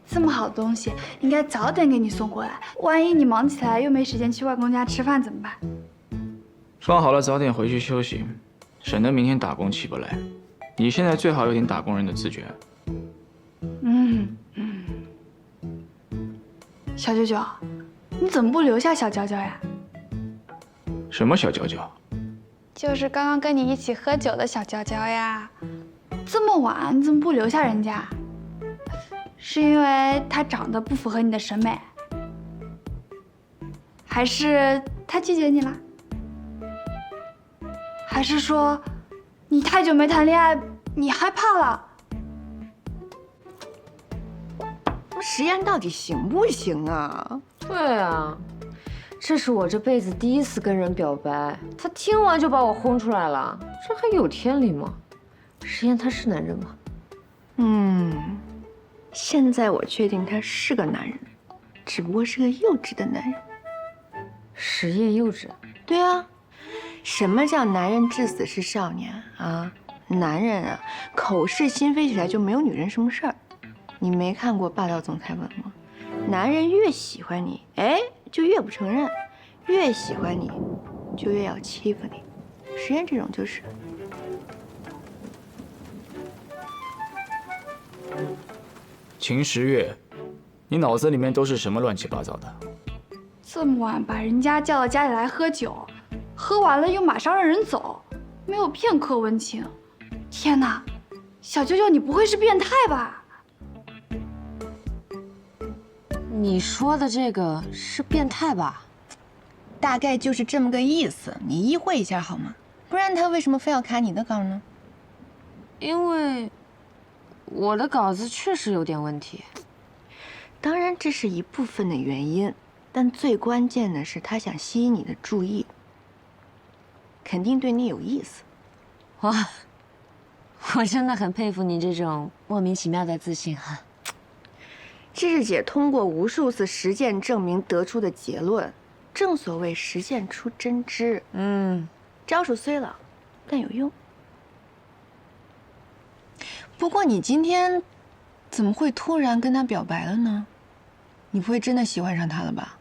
这么好的东西，应该早点给你送过来。万一你忙起来又没时间去外公家吃饭怎么办？放好了，早点回去休息，省得明天打工起不来。你现在最好有点打工人的自觉。小舅舅，你怎么不留下小娇娇呀？什么小娇娇？就是刚刚跟你一起喝酒的小娇娇呀。这么晚你怎么不留下人家？是因为她长得不符合你的审美，还是她拒绝你了？还是说你太久没谈恋爱，你害怕了？实验到底行不行啊？对啊，这是我这辈子第一次跟人表白，他听完就把我轰出来了，这还有天理吗？实验他是男人吗？现在我确定他是个男人，只不过是个幼稚的男人。实验幼稚？对啊，什么叫男人至死是少年啊？男人啊，口是心非起来就没有女人什么事儿。你没看过霸道总裁文吗？男人越喜欢你，哎，就越不承认；越喜欢你，就越要欺负你。实验这种就是。秦时月，你脑子里面都是什么乱七八糟的？这么晚把人家叫到家里来喝酒，喝完了又马上让人走，没有片刻温情。天哪，小舅舅，你不会是变态吧？你说的这个是变态吧？大概就是这么个意思，你意会一下好吗？不然他为什么非要卡你的稿呢？因为我的稿子确实有点问题。当然这是一部分的原因，但最关键的是他想吸引你的注意，肯定对你有意思。哇，我真的很佩服你这种莫名其妙的自信哈。这是姐通过无数次实践证明得出的结论，正所谓实践出真知。招数虽老，但有用。不过你今天怎么会突然跟他表白了呢？你不会真的喜欢上他了吧？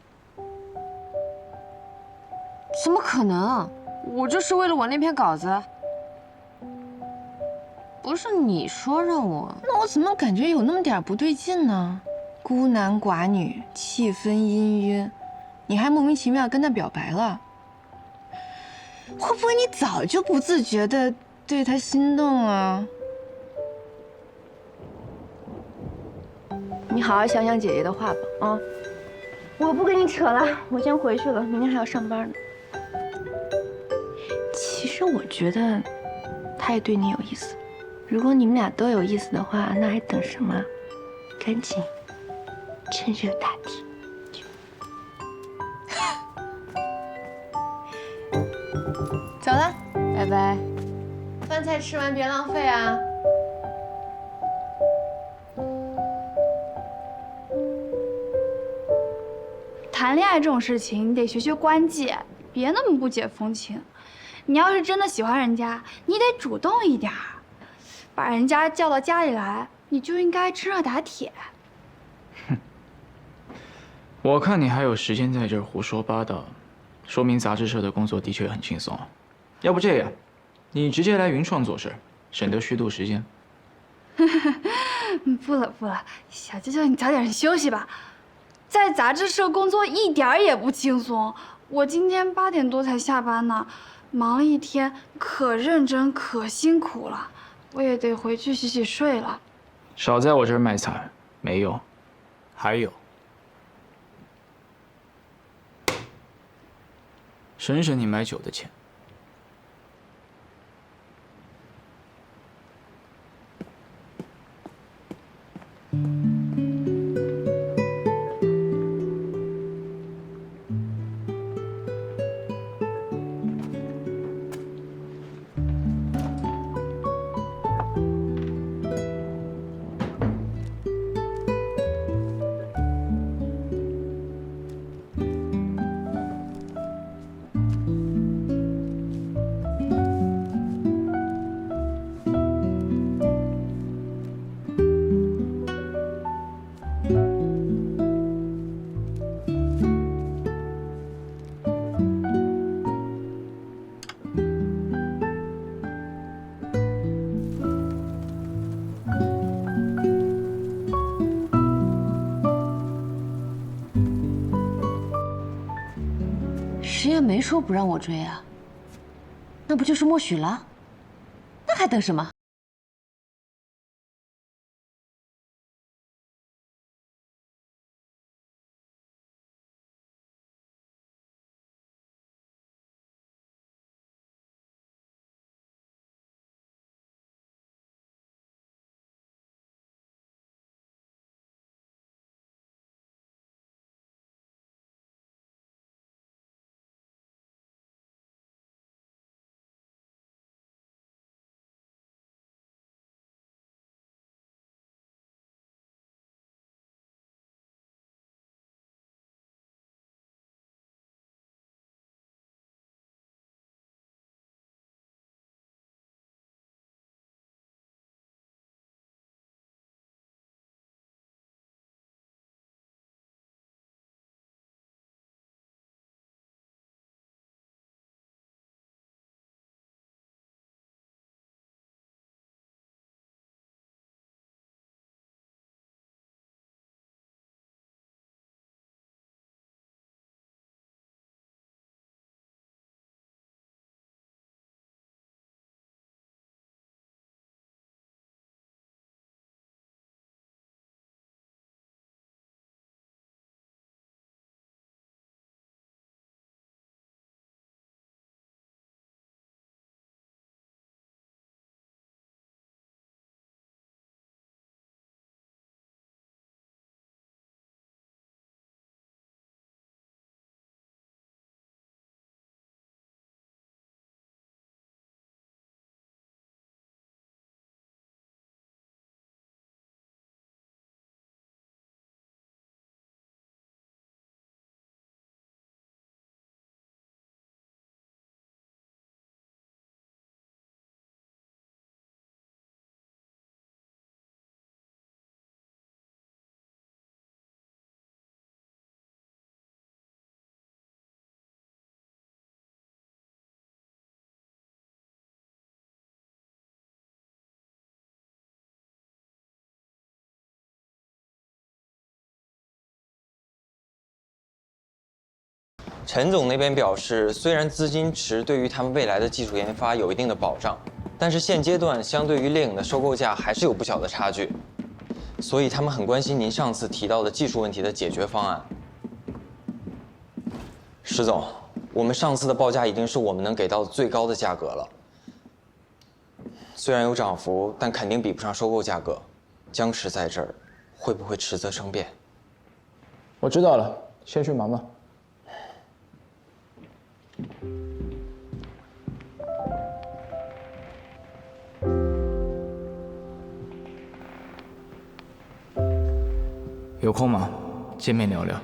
怎么可能？我就是为了我那篇稿子。不是你说让我……那我怎么感觉有那么点不对劲呢？孤男寡女，气氛氤氲，你还莫名其妙跟他表白了？会不会你早就不自觉的对他心动啊？你好好想想姐姐的话吧，啊！我不跟你扯了，我先回去了，明天还要上班呢。其实我觉得他也对你有意思，如果你们俩都有意思的话，那还等什么？赶紧趁热打铁。走了，拜拜。饭菜吃完别浪费啊。谈恋爱这种事情，你得学学关系，别那么不解风情。你要是真的喜欢人家，你得主动一点儿，把人家叫到家里来，你就应该趁热打铁。哼，我看你还有时间在这儿胡说八道，说明杂志社的工作的确很轻松。要不这样，你直接来云创做事，省得虚度时间。不了不了，小舅舅你早点休息吧。在杂志社工作一点儿也不轻松，我今天8点多才下班呢，忙了一天，可认真可辛苦了，我也得回去洗洗睡了。少在我这儿卖惨，没用。还有，省省你买酒的钱。石爷没说不让我追啊，那不就是默许了？那还等什么？陈总那边表示，虽然资金池对于他们未来的技术研发有一定的保障，但是现阶段相对于猎影的收购价还是有不小的差距，所以他们很关心您上次提到的技术问题的解决方案。石总，我们上次的报价已经是我们能给到的最高的价格了，虽然有涨幅，但肯定比不上收购价格。僵持在这儿，会不会迟则生变？我知道了，先去忙吧。有空吗？见面聊聊。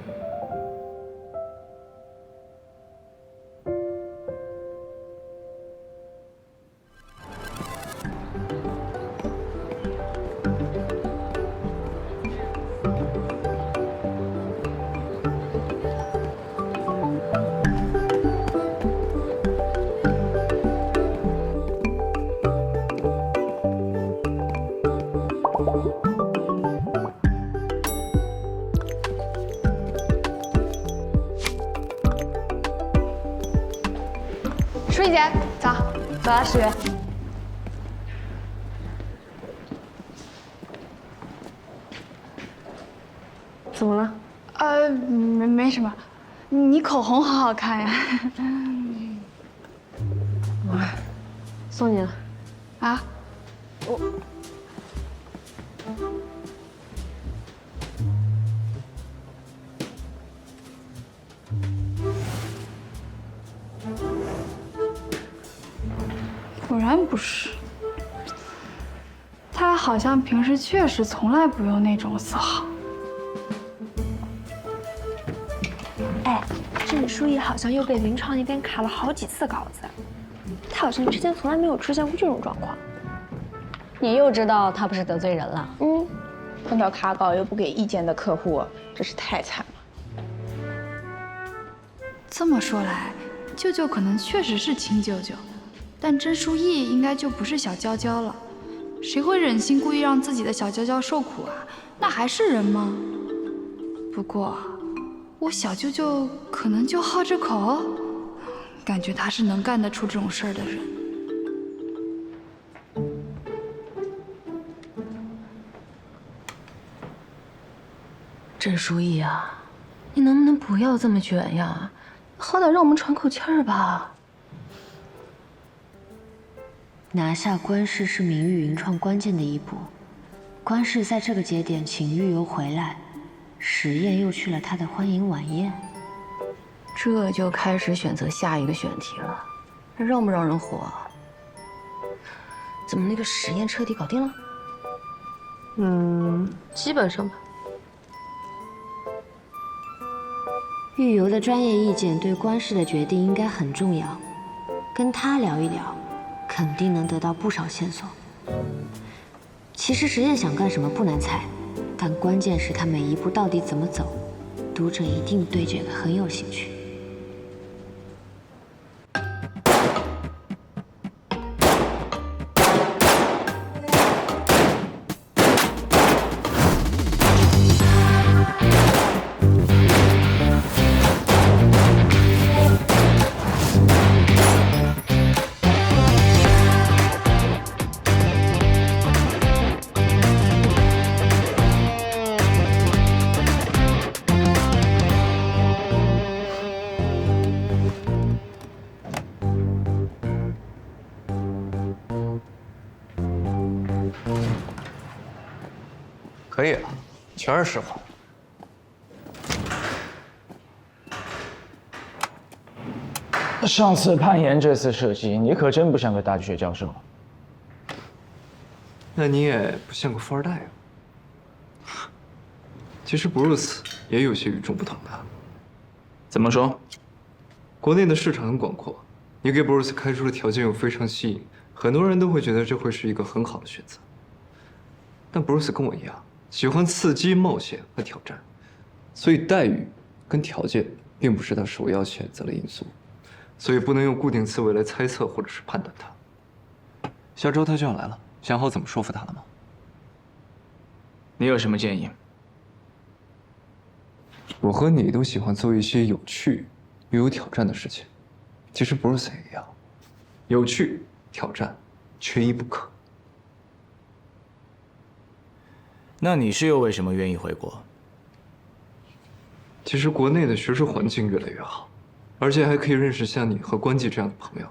舒怡姐，走，走啊，诗雨。怎么了？没什么，你口红好好看呀。送你了。啊？我。果然不是，他好像平时确实从来不用那种色号。哎，郑书怡好像又被云创那边卡了好几次稿子，他好像之前从来没有出现过这种状况。你又知道他不是得罪人了？碰到卡稿又不给意见的客户，真是太惨了。这么说来，舅舅可能确实是亲舅舅。但甄书逸应该就不是小娇娇了，谁会忍心故意让自己的小娇娇受苦啊？那还是人吗？不过，我小舅舅可能就好这口，感觉他是能干得出这种事儿的人。甄书逸啊，你能不能不要这么卷呀？好歹让我们喘口气儿吧。拿下官氏是明玉云创关键的一步，官氏在这个节点请玉游回来，石燕又去了他的欢迎晚宴，这就开始选择下一个选题了，让不让人活啊？怎么那个实验彻底搞定了？基本上吧。玉游的专业意见对官氏的决定应该很重要，跟他聊一聊。肯定能得到不少线索。其实实验想干什么不难猜，但关键是他每一步到底怎么走，读者一定对这个很有兴趣。可以了，全是实话。上次攀岩，这次射击，你可真不像个大学教授。那你也不像个富二代啊。其实 Bruce 也有些与众不同的。怎么说？国内的市场很广阔，你给 Bruce 开出的条件又非常吸引，很多人都会觉得这会是一个很好的选择。但 Bruce 跟我一样，喜欢刺激、冒险和挑战，所以待遇跟条件并不是他首要选择的因素，所以不能用固定思维来猜测或者是判断他。下周他就要来了，想好怎么说服他了吗？你有什么建议？我和你都喜欢做一些有趣又有挑战的事情，其实 Bruce 也一样，有趣、挑战，缺一不可。那你是又为什么愿意回国？其实国内的学术环境越来越好，而且还可以认识像你和关季这样的朋友。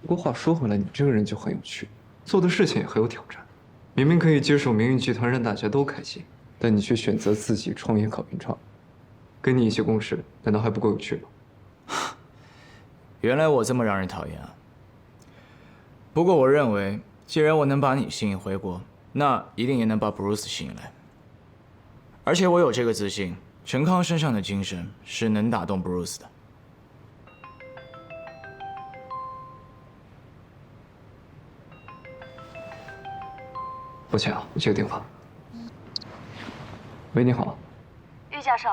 不过话说回来，你这个人就很有趣，做的事情也很有挑战。明明可以接手明运集团，让大家都开心，但你却选择自己创业搞原创。跟你一起共事，难道还不够有趣吗？原来我这么让人讨厌啊！不过我认为，既然我能把你吸引回国，那一定也能把 Bruce 吸引来。而且我有这个自信，陈康身上的精神是能打动 Bruce 的。抱歉啊，我接个电话。喂，你好，玉教授，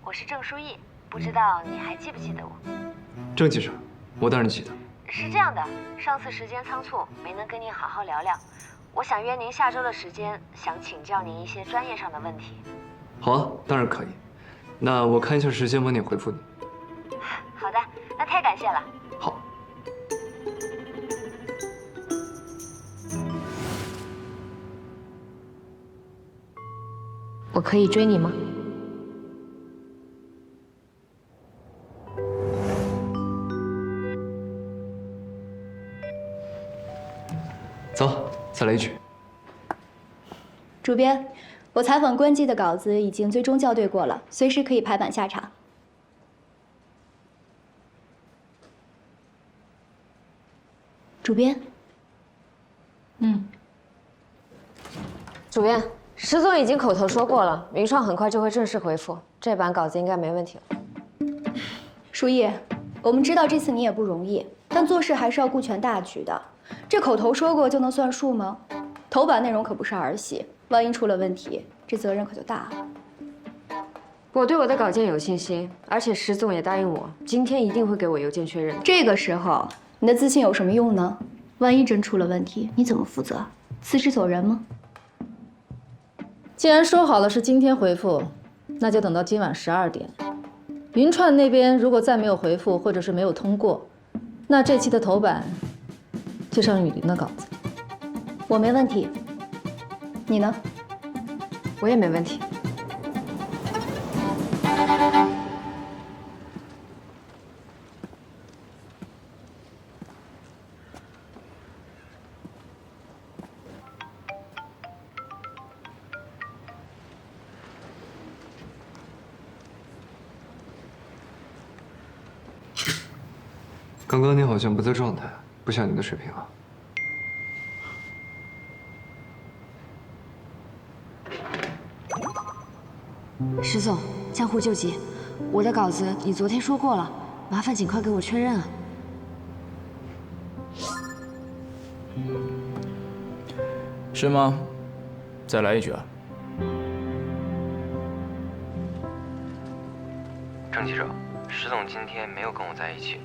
我是郑书逸，不知道你还记不记得我？郑记者，我当然记得。是这样的，上次时间仓促，没能跟您好好聊聊。我想约您下周的时间，想请教您一些专业上的问题。好啊，当然可以。那我看一下时间，晚点回复你。好的，那太感谢了。好，我可以追你吗？走，再来一局。主编，我采访关机的稿子已经最终校对过了，随时可以排版下场。主编，主编，石总已经口头说过了，云创很快就会正式回复，这版稿子应该没问题了。舒毅，我们知道这次你也不容易，但做事还是要顾全大局的。这口头说过就能算数吗？头版内容可不是儿戏，万一出了问题，这责任可就大了。我对我的稿件有信心，而且石总也答应我，今天一定会给我邮件确认。这个时候，你的自信有什么用呢？万一真出了问题，你怎么负责？辞职走人吗？既然说好了是今天回复，那就等到今晚12点。云创那边如果再没有回复，或者是没有通过，那这期的头版就上雨林的稿子。我没问题，你呢？我也没问题。刚刚你好像不在状态，不像你的水平啊。石总，江湖救急，我的稿子你昨天说过了，麻烦尽快给我确认啊。是吗？再来一局啊！郑记者，石总今天没有跟我在一起，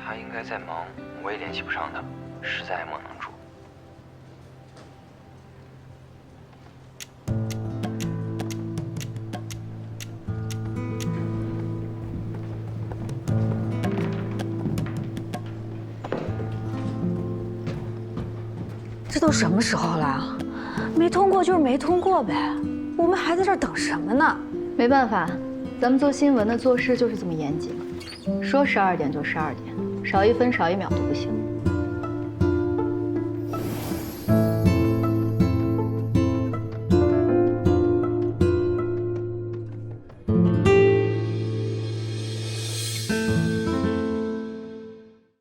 他应该在忙，我也联系不上他，实在莫能助。这都什么时候了啊？没通过就是没通过呗，我们还在这儿等什么呢？没办法，咱们做新闻的做事就是这么严谨，说12点就12点，少1分少1秒都不行。